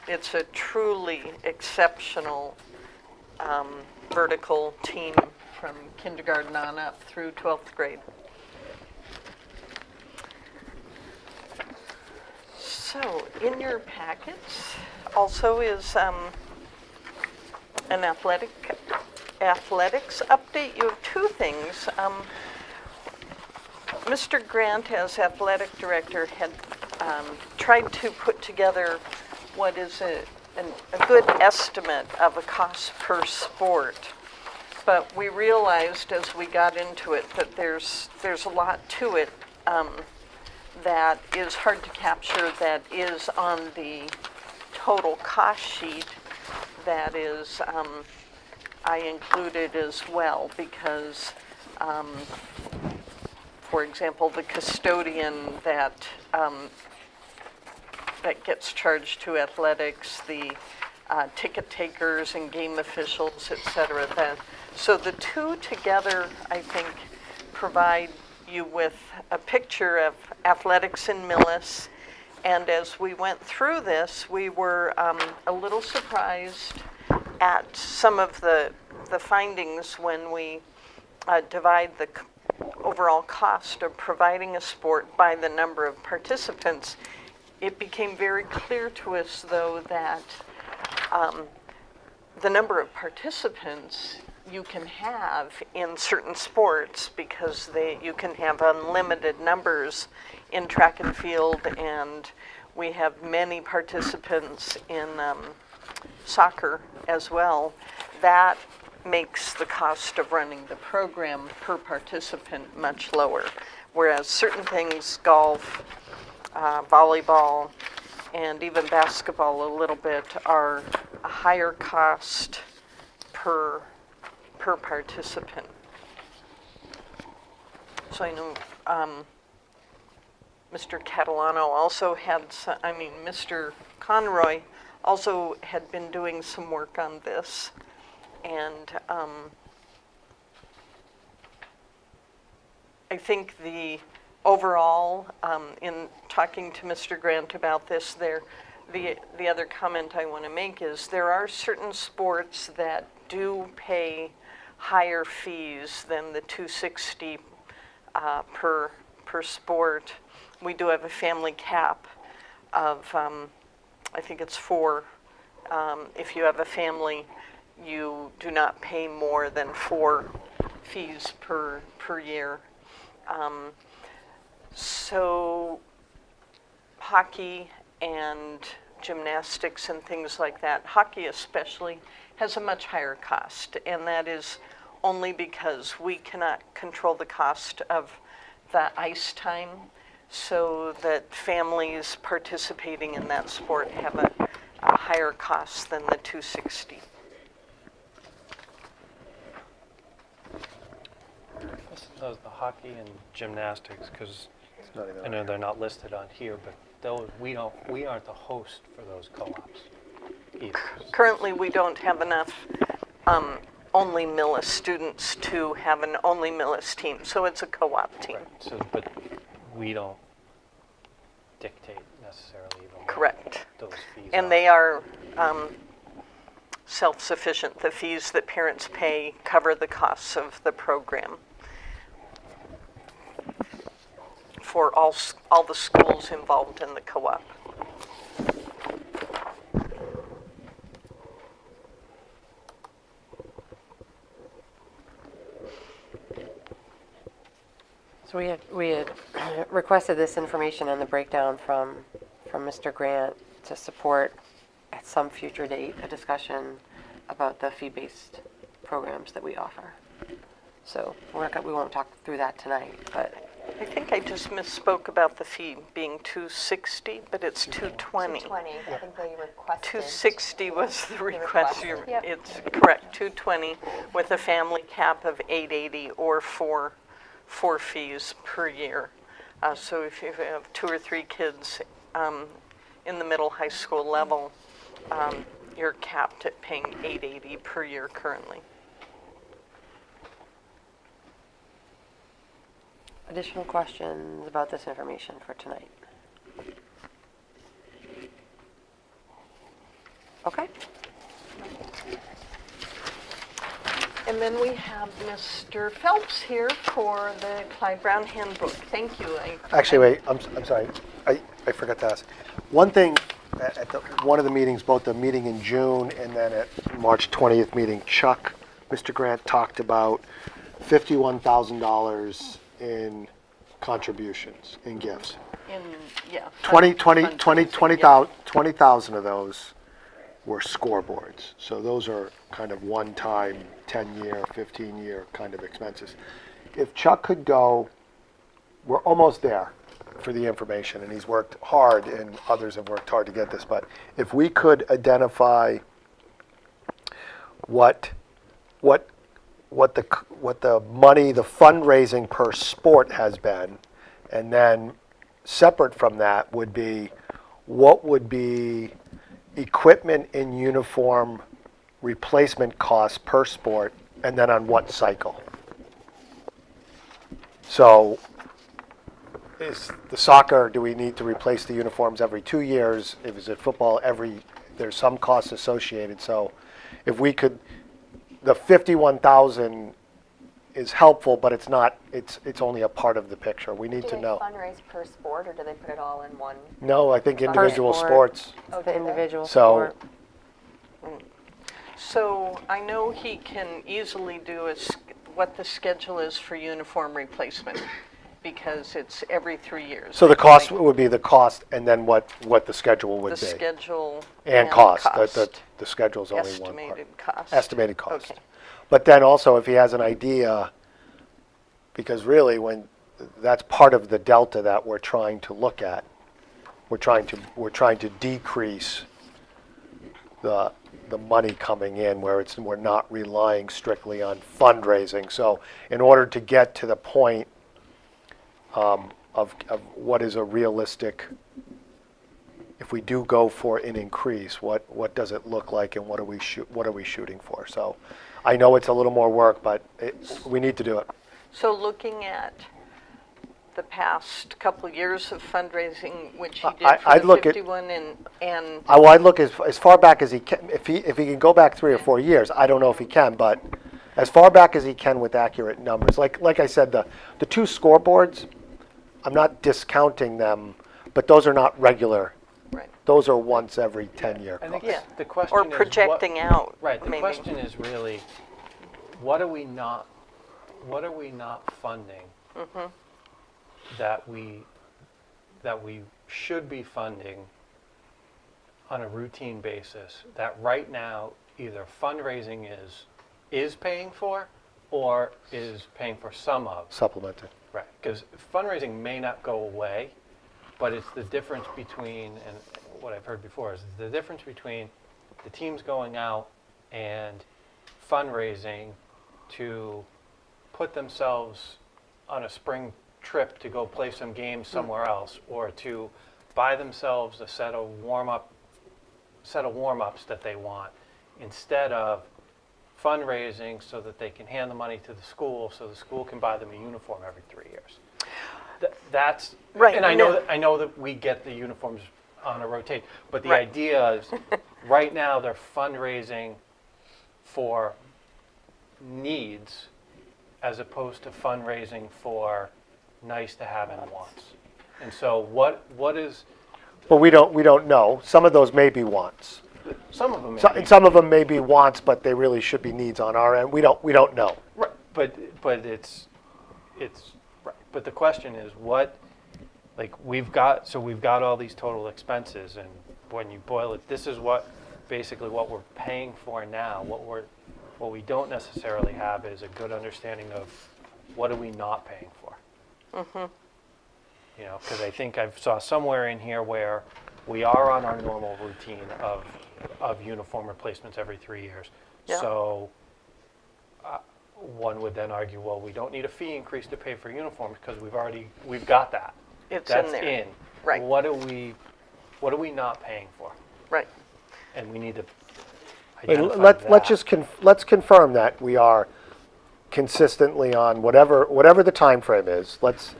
it's a truly exceptional vertical team from kindergarten on up through 12th grade. So in your packets also is an athletics update. You have two things. Mr. Grant, as athletic director, had tried to put together what is a good estimate of a cost per sport. But we realized as we got into it that there's a lot to it that is hard to capture, that is on the total cost sheet that is I included as well, because for example, the custodian that gets charged to athletics, the ticket takers and game officials, etc. So the two together, I think, provide you with a picture of athletics in Millis. And as we went through this, we were a little surprised at some of the findings when we divide the overall cost of providing a sport by the number of participants. It became very clear to us, though, that the number of participants you can have in certain sports, because you can have unlimited numbers in track and field, and we have many participants in soccer as well. That makes the cost of running the program per participant much lower, whereas certain things, golf, volleyball, and even basketball a little bit, are a higher cost per participant. So I know Mr. Catalano also had, Mr. Conroy also had been doing some work on this. And I think the overall, in talking to Mr. Grant about this, the other comment I want to make is there are certain sports that do pay higher fees than the $260 per sport. We do have a family cap of, I think it's 4. If you have a family, you do not pay more than 4 fees per year. So hockey and gymnastics and things like that, hockey especially, has a much higher cost, and that is only because we cannot control the cost of the ice time, so that families participating in that sport have a higher cost than the $260. Those, the hockey and gymnastics, because not even I know they're not listed on here, but those, we aren't the host for those co-ops either. Currently, we don't have enough only Millis students to have an only Millis team, so it's a co-op team. Right. So, but we don't dictate necessarily even Correct. what those fees And are. they are self-sufficient. The fees that parents pay cover the costs of the program for all the schools involved in the co-op. So we had requested this information and the breakdown from Mr. Grant to support at some future date a discussion about the fee-based programs that we offer. So we won't talk through that tonight, but I think I just misspoke about the fee being $260, but it's $220. $220, I think they requested. $260 was the request. requested. Yep. It's correct, $220 with a family cap of $880 or four fees per year. So if you have 2 or 3 kids in the middle high school level, you're capped at paying $880 per year currently. Additional questions about this information for tonight? Okay. And then we have Mr. Phelps here for the Clyde Brown Handbook. Thank you. Actually, wait, I'm sorry. I forgot to ask. One thing, at one of the meetings, both the meeting in June and then at March 20th meeting, Mr. Grant talked about $51,000 in contributions, in gifts. Yeah. 20,000 of those were scoreboards. So those are kind of one-time 10-year, 15-year kind of expenses. If Chuck could go, we're almost there for the information, and he's worked hard, and others have worked hard to get this, but if we could identify what the money, the fundraising per sport has been, and then separate from that would be what would be equipment and uniform replacement costs per sport, and then on what cycle. So is the soccer, do we need to replace the uniforms every 2 years? If it's at football, there's some costs associated. So if we could, the 51,000 is helpful, but it's not, it's only a part of the picture. We need to know. Do they fundraise per sport, or do they put it all in one? No, I think individual sport. sports. It's the individual So- sport. So I know he can easily do what the schedule is for uniform replacement, because it's every 3 years. So the cost would be the cost, and then what the schedule would The be. schedule And cost. The schedule's only one part. Estimated cost. Estimated cost. Okay. But then also, if he has an idea, because really, that's part of the delta that we're trying to look at. We're trying to decrease the money coming in, where we're not relying strictly on fundraising. So in order to get to the point of what is a realistic, if we do go for an increase, what does it look like, and what are we shooting for? So I know it's a little more work, but we need to do it. So looking at the past couple years of fundraising, which he did I'd for look the at- 51, and I'd look as far back as he can. If he can go back 3 or 4 years, I don't know if he can, but as far back as he can with accurate numbers. Like I said, the 2 scoreboards, I'm not discounting them, but those are not regular. right. Those are once every 10-year I think costs. Yeah. the question Or is projecting out, Right, the maybe. question is really, what are we not funding Mm-hmm. that we should be funding on a routine basis, that right now either fundraising is paying for or is paying for some of? Supplemented. Right, because fundraising may not go away, but it's the difference between, and what I've heard before is the difference between the teams going out and fundraising to put themselves on a spring trip to go play some games somewhere else, or to buy themselves a set of warm-ups that they want, instead of fundraising so that they can hand the money to the school so the school can buy them a uniform every 3 years. That's Right, and I no. know that we get the uniforms on a rotate, but the Right. idea is right now they're fundraising for needs as opposed to fundraising for nice to have and wants. And so what is But we don't know. Some of those may be wants. some of them? And some of them may be wants, but they really should be needs on our end. We don't know. Right, but it's right. But the question is what, like we've got all these total expenses, and when you boil it, this is basically what we're paying for now. What we don't necessarily have is a good understanding of what are we not paying for. Mm-hmm. You know, because I think I saw somewhere in here where we are on our normal routine of uniform replacements every 3 years. Yeah. So one would then argue, well, we don't need a fee increase to pay for uniforms because we've got that. It's That's in there. in. Right. What are we not paying for? Right. And we need to And identify let's that. just let's confirm that we are consistently on whatever the time frame is. Let's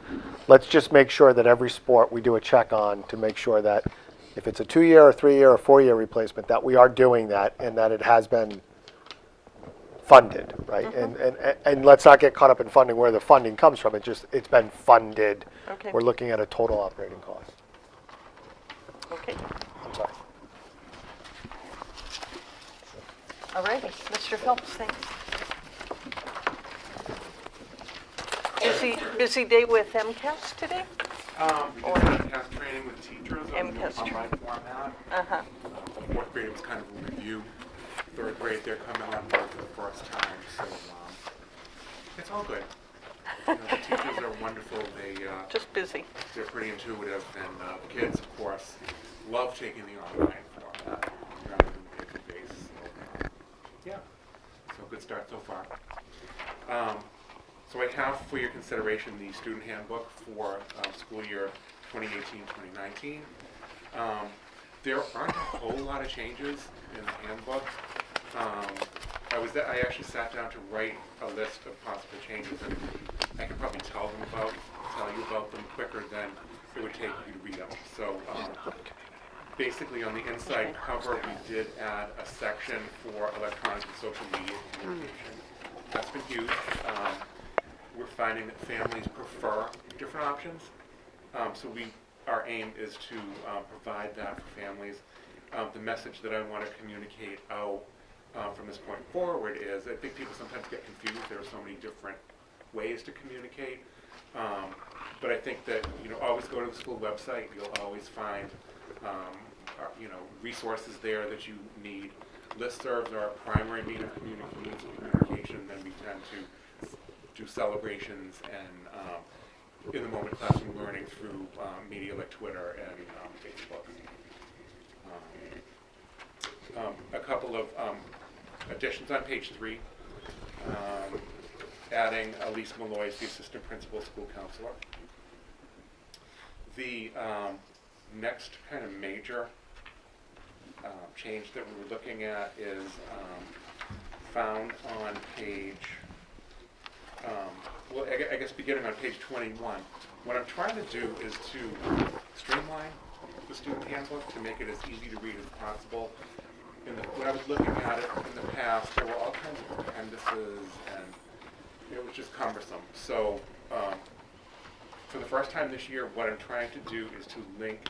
just make sure that every sport we do a check on to make sure that if it's a 2-year or 3-year or 4-year replacement, that we are doing that and that it has been funded, right? And let's not get caught up in funding where the funding comes from. It's been funded. Okay. We're looking at a total operating cost. Okay. I'm sorry. All righty. Mr. Phelps, thanks. Busy day with MCAS today? We did MCAS training with teachers on the MCAS online format. Uh-huh. Fourth grade was kind of a review. Third grade, they're coming on board for the first time, so it's all good. You know, the teachers are wonderful. Just busy. They're pretty intuitive, and the kids, of course, love taking the online format rather than the paper-based. So, yeah, so good start so far. So I have for your consideration the student handbook for school year 2018-2019. There aren't a whole lot of changes in the handbook. I actually sat down to write a list of possible changes, and I could probably tell you about them quicker than it would take you to read them. So basically on the inside cover, we did add a section for electronic and social media communication. That's been huge. We're finding that families prefer different options. So our aim is to provide that for families. The message that I want to communicate out from this point forward is, I think people sometimes get confused. There are so many different ways to communicate. But I think that, always go to the school website. You'll always find, resources there that you need. Listservs are a primary means of communication. Then we tend to do celebrations and in-the-moment classroom learning through media like Twitter and Facebook. A couple of additions on page 3, adding Elise Malloy as the assistant principal school counselor. The next kind of major change that we were looking at is found on page, I guess beginning on page 21. What I'm trying to do is to streamline the student handbook to make it as easy to read as possible. When I was looking at it in the past, there were all kinds of appendices, and it was just cumbersome. So for the first time this year, what I'm trying to do is to link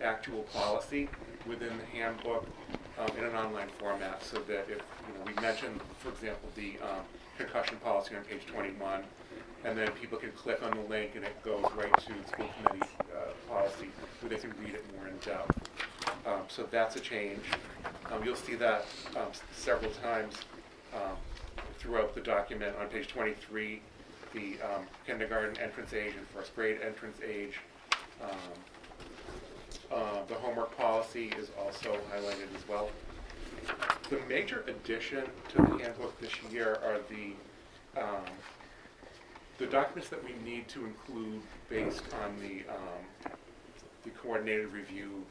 actual policy within the handbook in an online format, so that if we mentioned, for example, the concussion policy on page 21, and then people can click on the link and it goes right to the school committee policy, where they can read it more in depth. So that's a change. You'll see that several times throughout the document. On page 23, the kindergarten entrance age and first grade entrance age. The homework policy is also highlighted as well. The major addition to the handbook this year are the documents that we need to include based on the coordinated review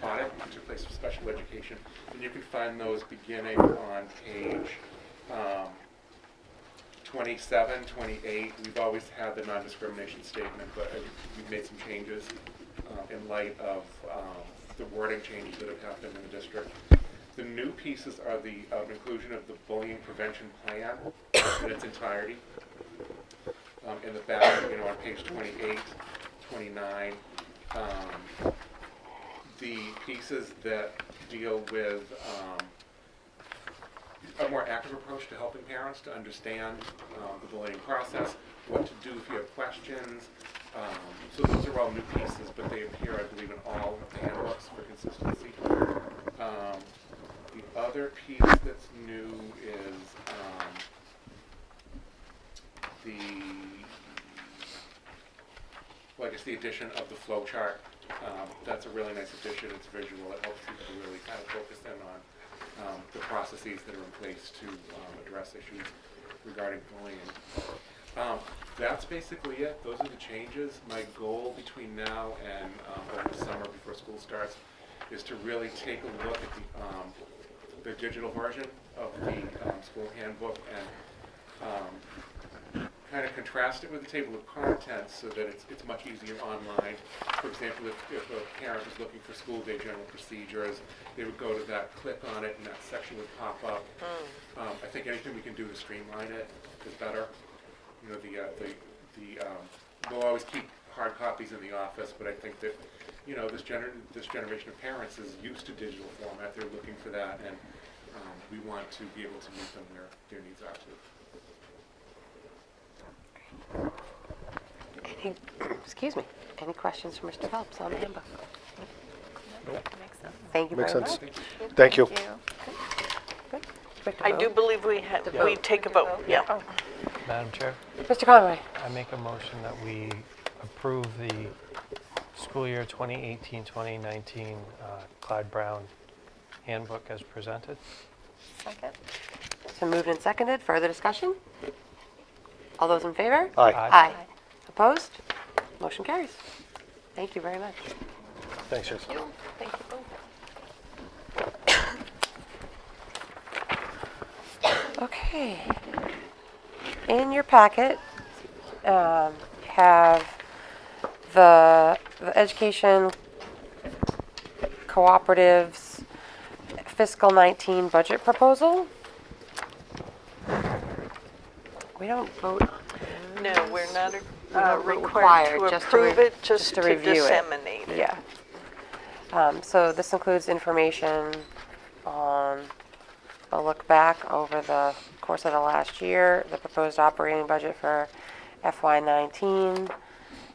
audit that took place for special education. And you can find those beginning on page 27, 28. We've always had the non-discrimination statement, but we've made some changes in light of the wording changes that have happened in the district. The new pieces are the inclusion of the bullying prevention plan in its entirety. In the back, on page 28, 29, the pieces that deal with a more active approach to helping parents to understand the bullying process, what to do if you have questions. So those are all new pieces, but they appear, I believe, in all of the handbooks for consistency. The other piece that's new is well, I guess the addition of the flow chart. That's a really nice addition. It's visual. It helps people to really kind of focus in on the processes that are in place to address issues regarding bullying. That's basically it. Those are the changes. My goal between now and over the summer before school starts is to really take a look at the digital version of the school handbook and kind of contrast it with the table of contents so that it's much easier online. For example, if a parent was looking for school day general procedures, they would go to that, click on it, and that section would pop up. I think anything we can do to streamline it is better. You know, we'll always keep hard copies in the office, but I think that, you know, this generation of parents is used to digital format. They're looking for that, and we want to be able to meet them where their needs are too. Excuse me, any questions for Mr. Phelps on the handbook? Makes sense. Thank you Makes very sense. much. Thank you. Good. Quick to I vote. do believe we take a vote, yeah. Oh. Madam Chair, Mr. Conway, I make a motion that we approve the school year 2018-2019 Clyde Brown handbook as presented. Second? so moved and seconded, further discussion? All those in favor? Aye. Aye. Opposed? Motion carries. Thank you very much. Thanks, Jason. Thank you both. Okay. In your packet, have the education cooperatives fiscal 19 budget proposal. We don't vote. No, we're not not required to just to approve re- it, just to review it. disseminate it. Yeah. So this includes information on a look back over the course of the last year, the proposed operating budget for FY19,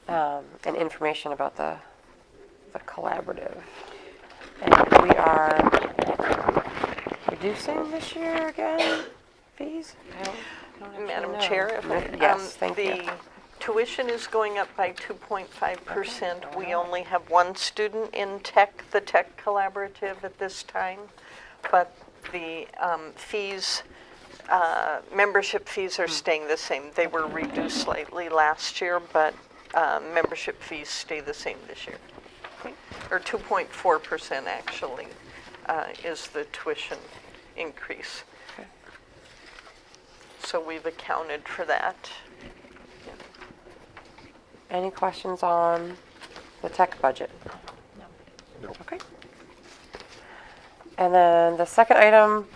and information about the collaborative. And we are reducing this year again fees? I don't actually Madam know. Chair, if Yes, thank you. the tuition is going up by 2.5%. We only have one student in the tech collaborative at this time, but the fees, membership fees are staying the same. They were reduced slightly last year, but membership fees stay the same this year. Or 2.4% actually is the tuition increase. Okay. So we've accounted for that. Any questions on the tech budget? No. Okay. And then the second item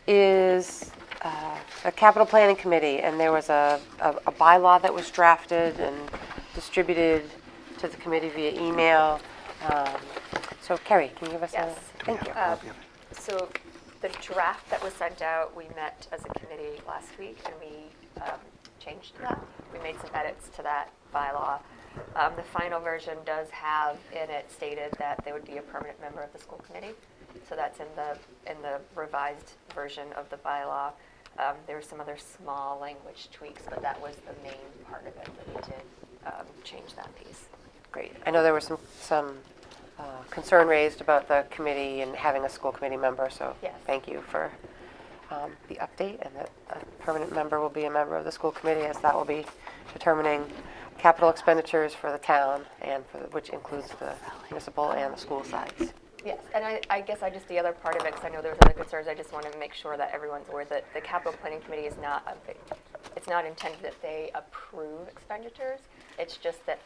is a capital planning committee, and there was a bylaw that was drafted and distributed to the committee via email. So Carrie, can you give us Yes. thank you. So the draft that was sent out, we met as a committee last week and we changed that. We made some edits to that bylaw. The final version does have in it stated that there would be a permanent member of the school committee. So that's in the revised version of the bylaw. There were some other small language tweaks, but that was the main part of it that we did change that piece. Great. I know there was some concern raised about the committee and having a school committee member, so Yes. thank you for the update, and that a permanent member will be a member of the school committee, as that will be determining capital expenditures for the town, and which includes the municipal and the school sides. Yes, and I guess the other part of it, because I know there was other concerns, I just want to make sure that everyone's aware that the capital planning committee is not, it's not intended that they approve expenditures. It's just that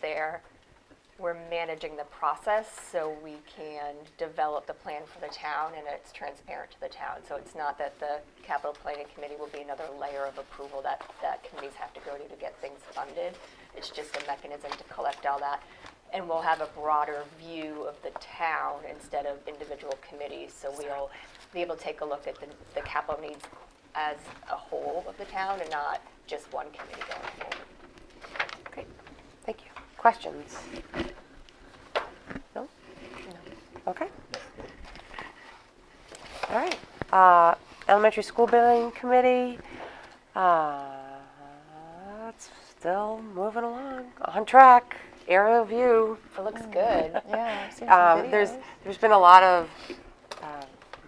we're managing the process so we can develop the plan for the town and it's transparent to the town. So it's not that the capital planning committee will be another layer of approval that committees have to go to get things funded. It's just a mechanism to collect all that. And we'll have a broader view of the town instead of individual committees. So we'll be able to take a look at the capital needs as a whole of the town and not just one committee going forward. Great. Thank you. Questions? No? Okay. All right. Elementary School Building Committee. It's still moving along, on track. aerial view. It looks good. Yeah, I've seen some videos. There's been a lot of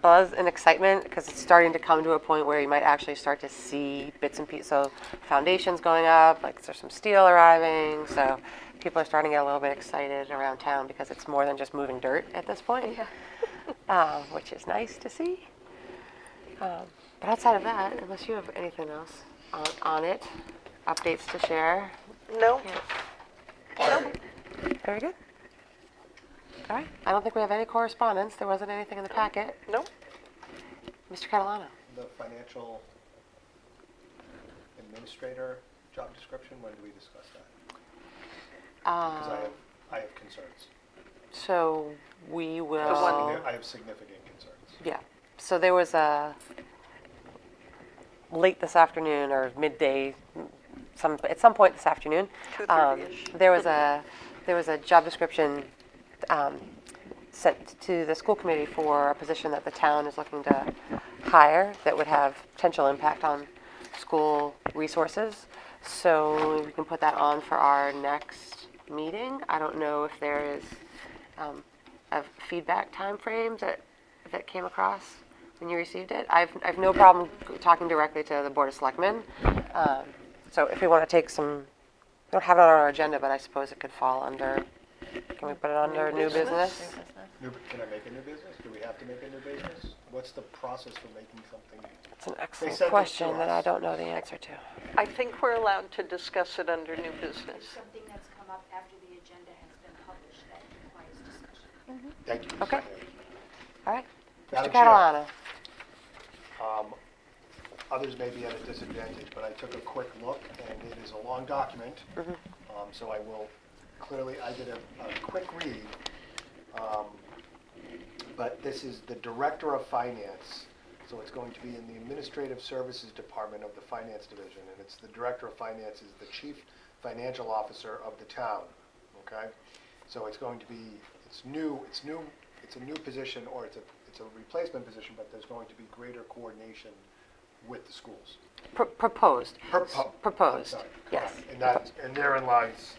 buzz and excitement because it's starting to come to a point where you might actually start to see bits and pieces. So foundations going up, like there's some steel arriving. So people are starting to get a little bit excited around town because it's more than just moving dirt at this point, which is nice to see. But outside of that, unless you have anything else on it, updates to share. No? Very good. All right. I don't think we have any correspondence. There wasn't anything in the packet. No? Mr. Catalano. The financial administrator job description, when do we discuss that? Because I have concerns. So we will. I have significant concerns. Yeah. So there was a late this afternoon or midday, at some point this afternoon. 2:30-ish. There was a job description sent to the school committee for a position that the town is looking to hire that would have potential impact on school resources. So we can put that on for our next meeting. I don't know if there is a feedback time frame that came across when you received it. I've no problem talking directly to the Board of Selectmen. So if we want to take some, we don't have it on our agenda, but I suppose it could fall under, can we put it under new business? Can I make a new business? Do we have to make a new business? What's the process for making something? It's an They excellent sent it to question that I us. don't know the answer to. I think we're allowed to discuss it under new business. Something that's come up after the agenda has been published that requires discussion. Thank you. Okay. All right. Mr. Madam Chair. Catalano. Others may be at a disadvantage, but I took a quick look, and it is a long document. So I will clearly, I did a quick read. But this is the Director of Finance. So it's going to be in the Administrative Services Department of the Finance Division. And it's the Director of Finance is the Chief Financial Officer of the town, okay? So it's going to be, it's a new position, or it's a replacement position, but there's going to be greater coordination with the schools. Proposed. Proposed. I'm sorry. Yes. And therein lies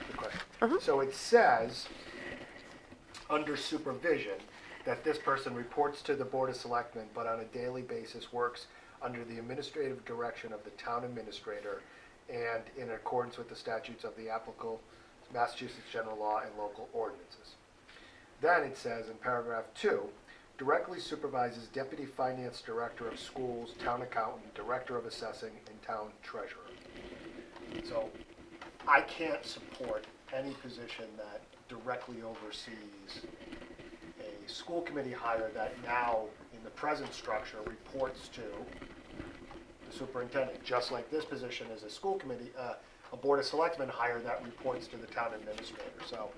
the question. So it says, under supervision, that this person reports to the Board of Selectmen, but on a daily basis works under the administrative direction of the town administrator and in accordance with the statutes of the applicable Massachusetts general law and local ordinances. Then it says in paragraph 2, directly supervises Deputy Finance Director of Schools, Town Accountant, Director of Assessing, and Town Treasurer. So I can't support any position that directly oversees a school committee hire that now, in the present structure, reports to the superintendent, just like this position is a school committee, a Board of Selectmen hire that reports to the town administrator. So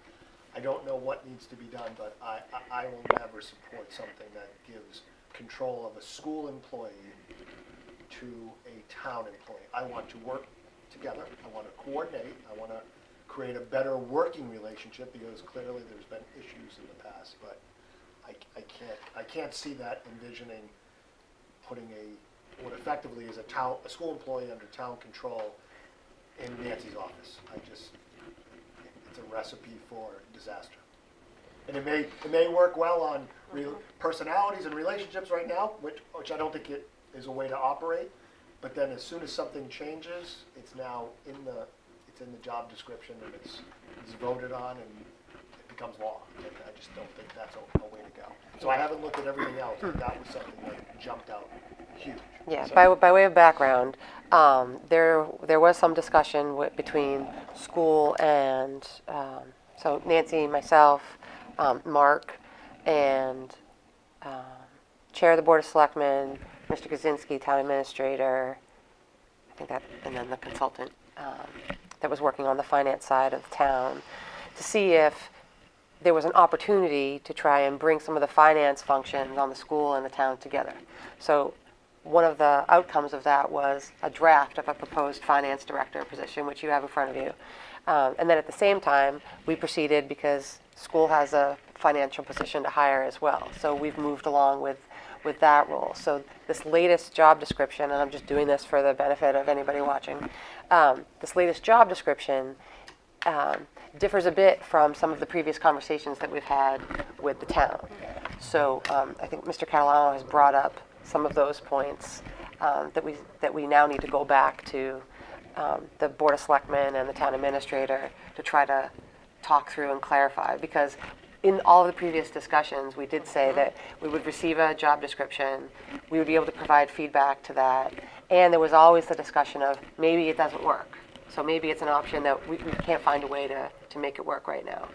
I don't know what needs to be done, but I will never support something that gives control of a school employee to a town employee. I want to work together. I want to coordinate. I want to create a better working relationship because clearly there's been issues in the past, but I can't see that envisioning putting what effectively is a school employee under town control in Nancy's office. It's a recipe for disaster. And it may work well on personalities and relationships right now, which I don't think it is a way to operate. But then as soon as something changes, it's now in the job description and it's voted on and it becomes law. And I just don't think that's a way to go. So I haven't looked at everything else, but that was something that jumped out huge. Yeah, So- by way of background, there was some discussion between school and, so Nancy, myself, Mark, and Chair of the Board of Selectmen, Mr. Kaczynski, Town Administrator, I think that, and then the consultant that was working on the finance side of the town, to see if there was an opportunity to try and bring some of the finance functions on the school and the town together. So one of the outcomes of that was a draft of a proposed finance director position, which you have in front of you. And then at the same time, we proceeded because school has a financial position to hire as well. So we've moved along with that role. So this latest job description, and I'm just doing this for the benefit of anybody watching, this latest job description differs a bit from some of the previous conversations that we've had with the town. So I think Mr. Catalano has brought up some of those points that we now need to go back to the Board of Selectmen and the town administrator to try to talk through and clarify. Because in all of the previous discussions, we did say that we would receive a job description, we would be able to provide feedback to that, and there was always the discussion of maybe it doesn't work. So maybe it's an option that we can't find a way to make it work right now.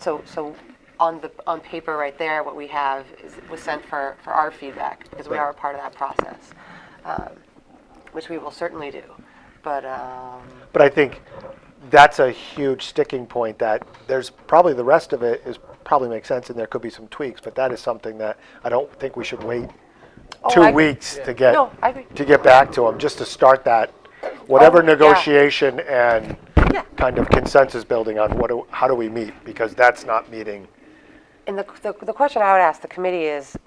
So on paper right there, what we have was sent for our feedback, because we are a part of that process, which we will certainly do. But But I think that's a huge sticking point, that there's probably the rest of it is probably makes sense, and there could be some tweaks, but that is something that I don't think we should wait I 2 agree. weeks to get No, I agree. to get back to them, just to start that whatever yeah. negotiation and Yeah. kind of consensus building on how do we meet, because that's not meeting. And the question I would ask the committee is,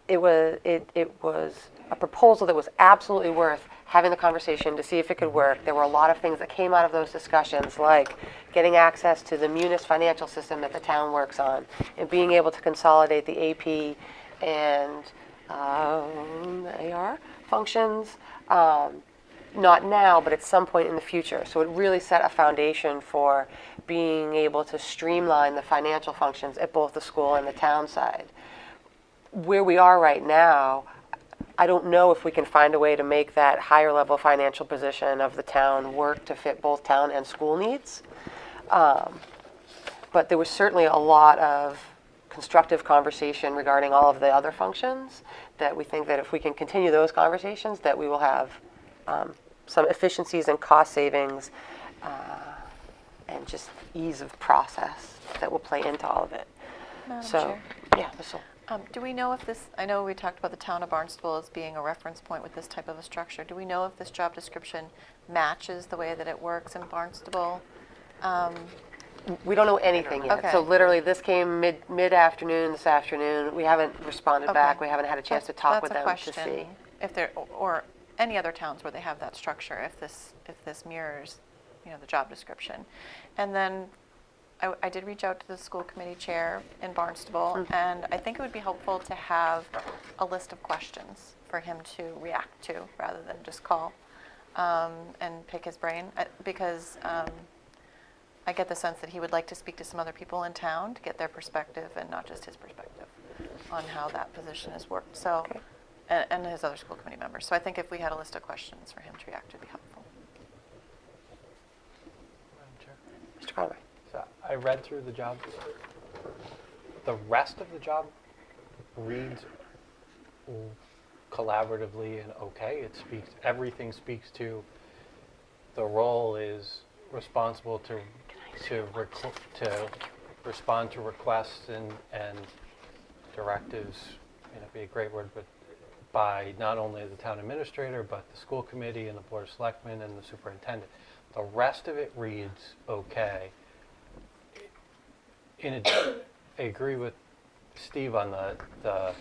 it was a proposal that was absolutely worth having the conversation to see if it could work. There were a lot of things that came out of those discussions, like getting access to the Munis financial system that the town works on, and being able to consolidate the AP and AR functions. Not now, but at some point in the future. So it really set a foundation for being able to streamline the financial functions at both the school and the town side. Where we are right now, I don't know if we can find a way to make that higher level financial position of the town work to fit both town and school needs. But there was certainly a lot of constructive conversation regarding all of the other functions, that we think that if we can continue those conversations, that we will have some efficiencies and cost savings and just ease of process that will play into all of it. Madam So, Chair. yeah, Missile. Do we know if this, I know we talked about the town of Barnstable as being a reference point with this type of a structure. Do we know if this job description matches the way that it works in Barnstable? We don't know anything yet. Okay. So literally, this came mid-afternoon this afternoon. We haven't responded back. Okay. We haven't had a chance to talk with them That's to a see. question, if there, or any other towns where they have that structure, if this mirrors, the job description. And then I did reach out to the school committee chair in Barnstable, and I think it would be helpful to have a list of questions for him to react to rather than just call and pick his brain, because I get the sense that he would like to speak to some other people in town to get their perspective and not just his perspective on how that position has worked. So, Okay. and his other school committee members. So I think if we had a list of questions for him to react to, would be helpful. Madam Chair. Mr. Conway. So I read through the job. The rest of the job reads collaboratively and okay. Everything speaks to the role is responsible to respond to requests and directives, may not be a great word, but by not only the town administrator, but the school committee and the board of selectmen and the superintendent. The rest of it reads okay. I agree with Steve on the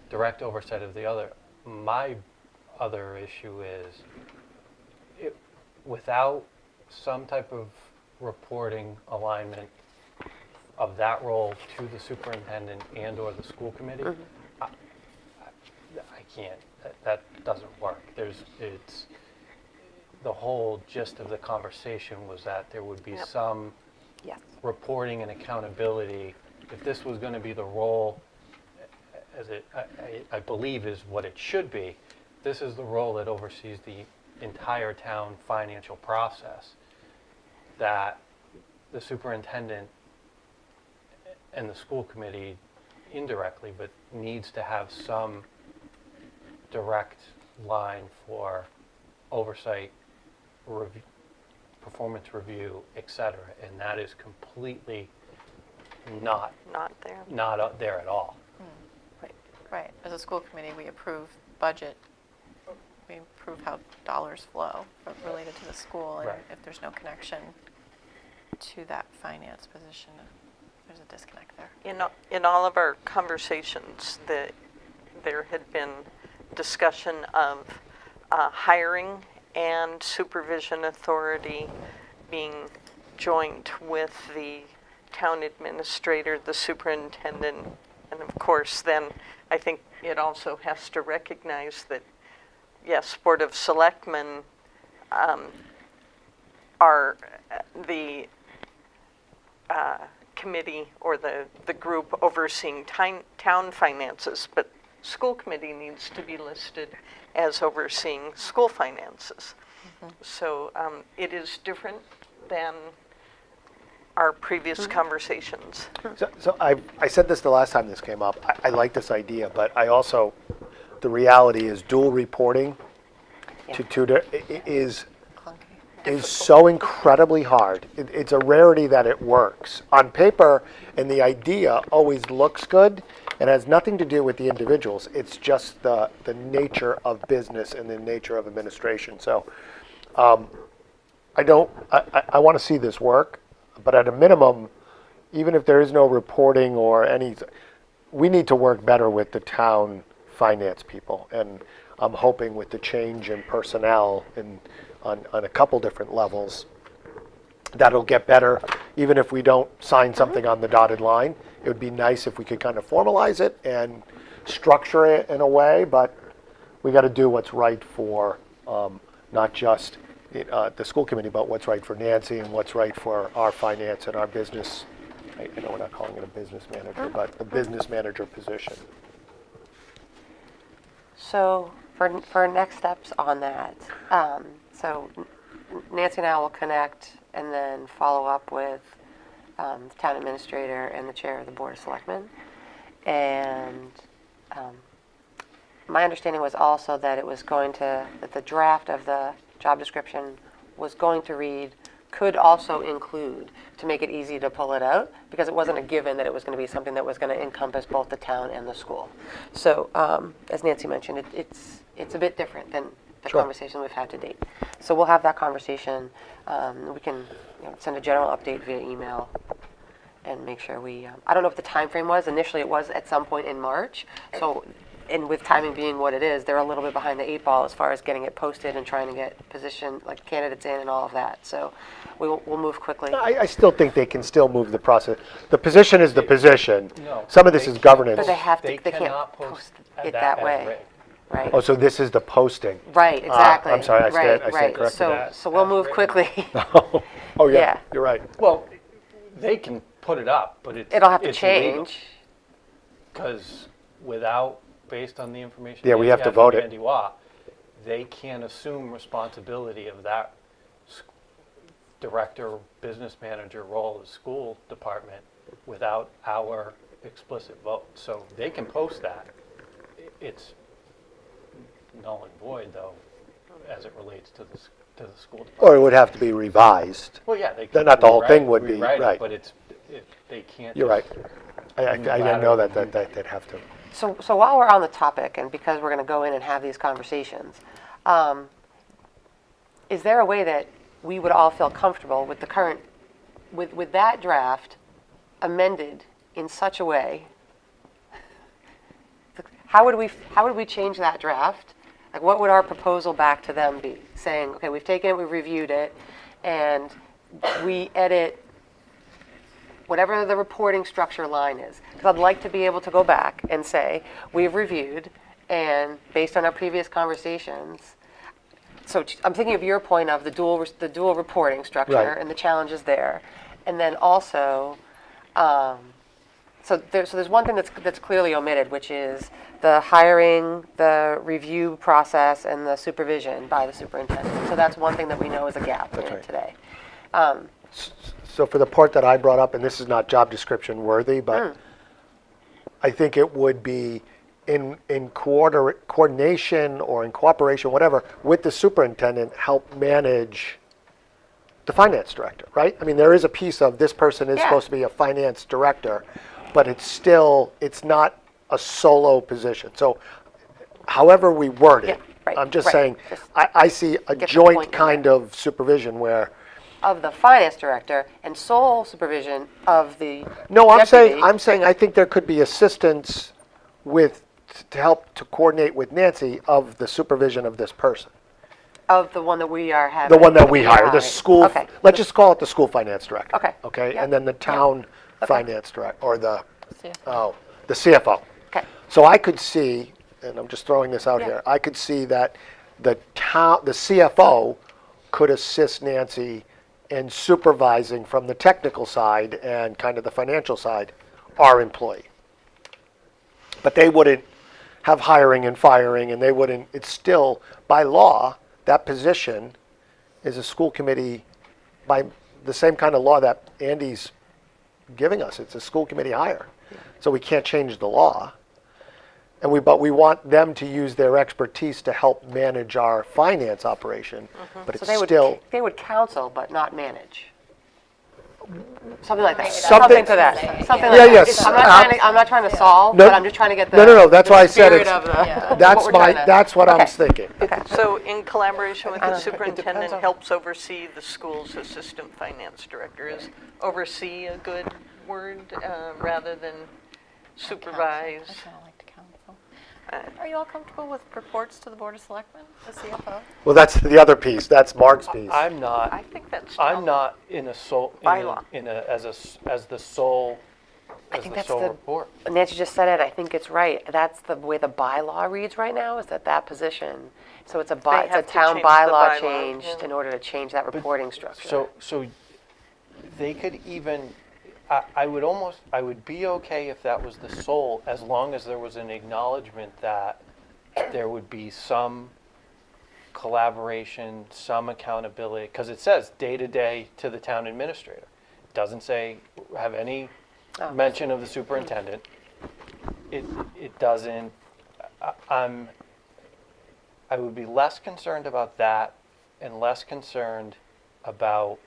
direct oversight of the other. My other issue is without some type of reporting alignment of that role to the superintendent and or the school committee, I can't. That doesn't work. It's the whole gist of the conversation was that there would be some Yes. reporting and accountability. If this was going to be the role, as I believe is what it should be, this is the role that oversees the entire town financial process, that the superintendent and the school committee indirectly, but needs to have some direct line for oversight, review, performance review, et cetera, and that is completely not there. not up there at all. Right. As a school committee, we approve budget. We approve how dollars flow related to the school, and Right. if there's no connection to that finance position, there's a disconnect there. In all of our conversations, there had been discussion of hiring and supervision authority being joint with the town administrator, the superintendent, and of course then I think it also has to recognize that, yes, Board of Selectmen are the committee or the group overseeing town finances, but school committee needs to be listed as overseeing school finances. So it is different than our previous conversations. So I said this the last time this came up. I like this idea, but I also, the reality is dual reporting to tutor is so incredibly hard. It's a rarity that it works. On paper, and the idea always looks good and has nothing to do with the individuals. It's just the nature of business and the nature of administration. So I want to see this work, but at a minimum, even if there is no reporting or any, we need to work better with the town finance people. And I'm hoping with the change in personnel and on a couple different levels, that'll get better. Even if we don't sign something on the dotted line, it would be nice if we could kind of formalize it and structure it in a way, but we got to do what's right for not just the school committee, but what's right for Nancy and what's right for our finance and our business. I know we're not calling it a business manager, but the business manager position. So for next steps on that, so Nancy and I will connect and then follow up with the town administrator and the chair of the Board of Selectmen. And my understanding was also that it was going to, that the draft of the job description was going to read, could also include, to make it easy to pull it out, because it wasn't a given that it was going to be something that was going to encompass both the town and the school. So as Nancy mentioned, it's a bit different than the conversation we've had to date. So we'll have that conversation. We can send a general update via email and make sure we, I don't know what the time frame was. Initially it was at some point in March. So, and with timing being what it is, they're a little bit behind the 8 ball as far as getting it posted and trying to get position, like candidates in and all of that. So we'll move quickly. I still think they can still move the process. The position is the position. No, Some of this is governance. But they have to, they can't cannot post post it that as way. written. Right. Oh, so this is the posting. Right, exactly. I'm sorry, I stand right. corrected. So we'll move quickly. Oh, yeah, Yeah. you're right. Well, they can put it up, but It'll have to change. Because without, based on the information. Yeah, we Nancy have to had from vote it. Andy Waugh, they can't assume responsibility of that director, business manager role of the school department without our explicit vote. So they can post that. It's null and void, though, as it relates to the school department. Or it would have to be revised. Well, yeah, they can. Not the whole thing would be, rewrite it, right. But they can't. You're right. I didn't know that unilaterally. they'd have to. So while we're on the topic, and because we're going to go in and have these conversations, is there a way that we would all feel comfortable with the current, with that draft amended in such a way? How would we change that draft? Like, what would our proposal back to them be? Saying, okay, we've taken it, we've reviewed it, and we edit whatever the reporting structure line is. Because I'd like to be able to go back and say, we've reviewed, and based on our previous conversations, so I'm thinking of your point of the dual reporting structure Right. and the challenges there. And then also, so there's one thing that's clearly omitted, which is the hiring, the review process, and the supervision by the superintendent. So that's one thing that we know is a gap in That's it right. today. So for the part that I brought up, and this is not job description worthy, but I think it would be in coordination or in cooperation, whatever, with the superintendent, help manage the finance director, right? I mean, there is a piece of this person is Yeah. supposed to be a finance director, but it's not a solo position. So however we word it, Yeah, right, I'm just right. saying, Just I see a get the joint point in kind of supervision where, Of the finance director and sole supervision of the no, I'm deputy. saying I think there could be assistance to help to coordinate with Nancy of the supervision of this person. Of the one that we are having? The one that we hire, the school, Okay. let's just call it the school finance director. Okay. Okay, Yep. and then the town Okay. finance director, or the, CFO. the CFO. Okay. So I could see, and I'm just throwing this out Yeah. here, I could see that the CFO could assist Nancy in supervising from the technical side and kind of the financial side, our employee. But they wouldn't have hiring and firing, and they wouldn't, it's still, by law, that position is a school committee, by the same kind of law that Andy's giving us. It's a school committee hire. So we can't change the law. But we want them to use their expertise to help manage our finance operation. But So it's still, they would counsel but not manage. Something like that. Something- to that. Something Yeah, like yes, that. I'm not trying to solve, No, but I'm just trying to get the no, that's the why I said spirit it's, of the- that's what we're trying to- that's what I'm Okay. thinking. So in collaboration with I the don't know. It superintendent, depends on- helps oversee the school's assistant finance director. Is oversee a good word rather than supervise? I kind of like to counsel. Are you all comfortable with reports to the Board of Selectmen, the CFO? Well, that's the other piece, that's Mark's piece. I'm not. I think that's I'm not in a sole, Bylaw. as the sole, I as think the that's sole the- report. Nancy just said it, I think it's right. That's the way the bylaw reads right now, is that position. So it's a have to town change the bylaw bylaw, changed yeah. in order to change that reporting structure. So they could even, I would be okay if that was the sole, as long as there was an acknowledgement that there would be some collaboration, some accountability, because it says day-to-day to the town administrator. It doesn't say, have any mention of the superintendent. It doesn't, I would be less concerned about that and less concerned about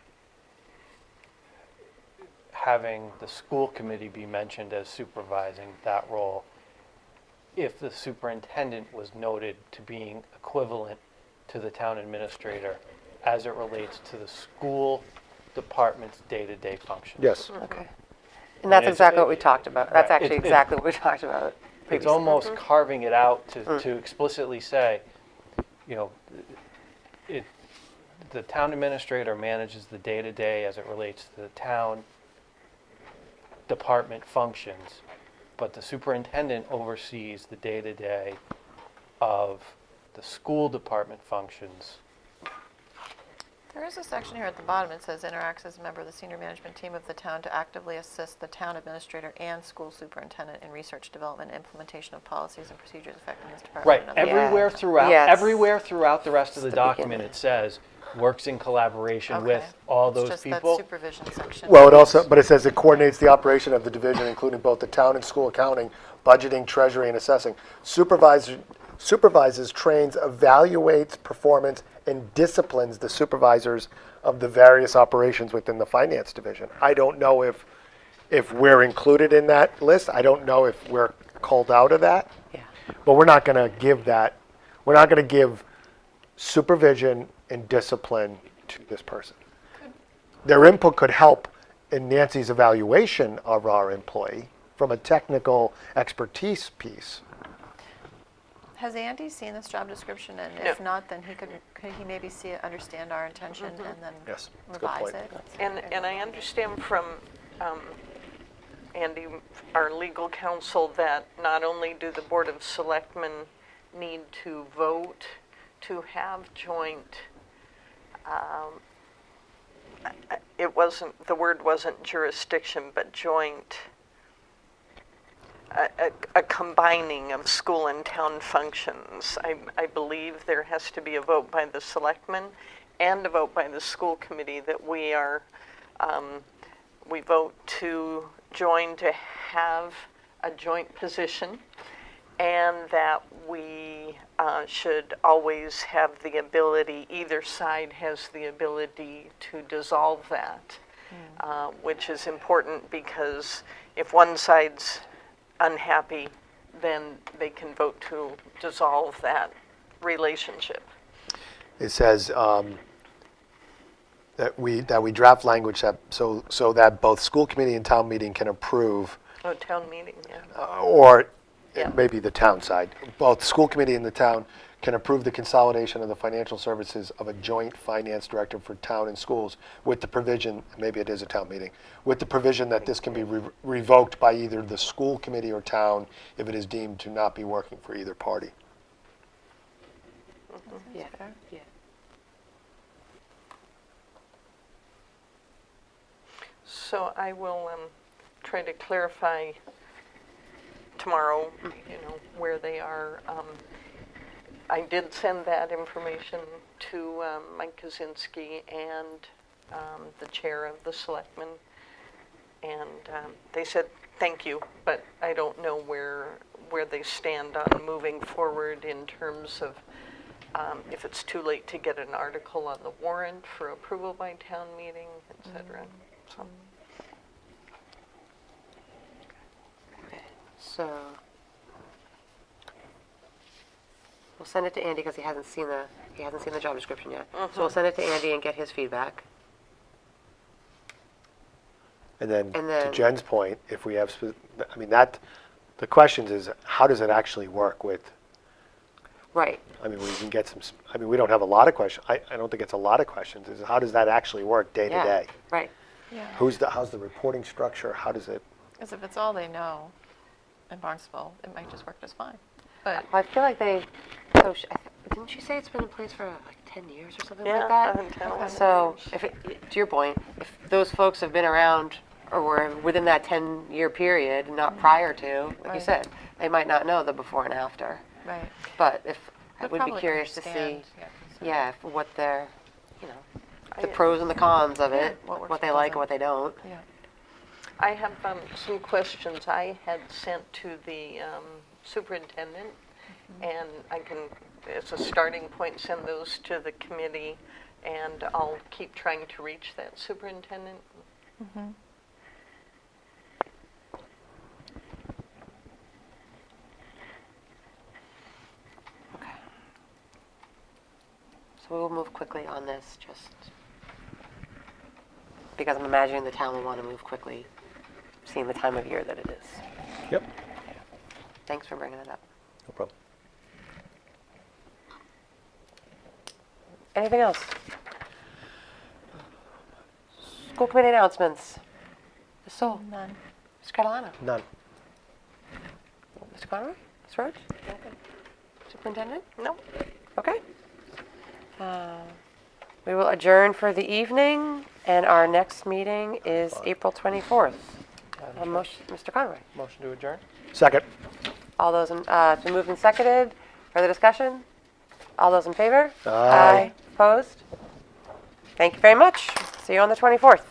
having the school committee be mentioned as supervising that role if the superintendent was noted to being equivalent to the town administrator as it relates to the school department's day-to-day functions. Yes. Okay. And that's it's- exactly what we talked about. That's Right. actually It- exactly what we talked about It's previously. almost carving it out to explicitly say, you know, the town administrator manages the day-to-day as it relates to the town department functions, but the superintendent oversees the day-to-day of the school department functions. There is a section here at the bottom, it says interacts as a member of the senior management team of the town to actively assist the town administrator and school superintendent in research, development, and implementation of policies and procedures affecting this department. Right, and other- Everywhere throughout the rest of the the document, beginning. it says, works in collaboration Okay. with all It's those just people. that supervision section. Well, it also, but it says it coordinates the operation of the division, including both the town and school accounting, budgeting, treasury, and assessing. Supervises, trains, evaluates performance, and disciplines the supervisors of the various operations within the finance division. I don't know if we're included in that list. I don't know if we're called out of that. Yeah. But we're not going to give that, we're not going to give supervision and discipline to this person. Their input could help in Nancy's evaluation of our employee from a technical expertise piece. Has Andy seen this job description? And No. if not, then could he maybe see it, understand our intention, and then Yes, that's a good revise point. it? And I understand from Andy, our legal counsel, that not only do the Board of Selectmen need to vote to have joint, the word wasn't jurisdiction, but joint, a combining of school and town functions. I believe there has to be a vote by the selectmen and a vote by the school committee that we vote to join to have a joint position, and that we should always have the ability, either side has the ability to dissolve that, which is important because if one side's unhappy, then they can vote to dissolve that relationship. It says that we draft language so that both school committee and town meeting can approve, Oh, town meeting, yeah. or Yeah. maybe the town side, both school committee and the town can approve the consolidation of the financial services of a joint finance director for town and schools with the provision, maybe it is a town meeting, with the provision that this can be revoked by either the school committee or town if it is deemed to not be working for either party. Yeah, yeah. So I will try to clarify tomorrow, where they are. I did send that information to Mike Kaczynski and the chair of the selectmen, and they said thank you, but I don't know where they stand on moving forward in terms of if it's too late to get an article on the warrant for approval by town meeting, etc. So. So we'll send it to Andy because he hasn't seen the job description yet. So we'll send it to Andy and get his feedback. And then, And to then- Jen's point, if we have, the questions is, how does it actually work with, Right. we can get some, we don't have a lot of questions. I don't think it's a lot of questions. Is how does that actually work day to Yeah. day? Right. Yeah. How's the reporting structure? How does it? Because if it's all they know in Barnstable, it might just work just fine. But I feel like they. So didn't she say it's been in place for like 10 years or something like Yeah, that? 10, 11 So years. if to your point, if those folks have been around or were within that 10-year period, not prior to, like you Right. said, they might not know the before and after. right. But I They'd would be probably curious to see, understand, if what their, the I- pros and the cons of it, what works, what they what like doesn't. and what they don't. Yeah. I have some questions I had sent to the superintendent, and I can, as a starting point, send those to the committee, and I'll keep trying to reach that superintendent. Okay. So we will move quickly on this, just because I'm imagining the town will want to move quickly, seeing the time of year that it is. Yep. Thanks for bringing it up. No problem. Anything else? School committee announcements. Ms. Soul. None. Mr. Catalano. None. Mr. Conroy. Ms. Roach. Superintendent. No? Okay. We will adjourn for the evening, and our next meeting is April 24th. Mr. Conroy. Motion to adjourn? Second. All those, it's been moved and seconded. Further discussion? All those in favor? Aye. Opposed? Thank you very much. See you on the 24th.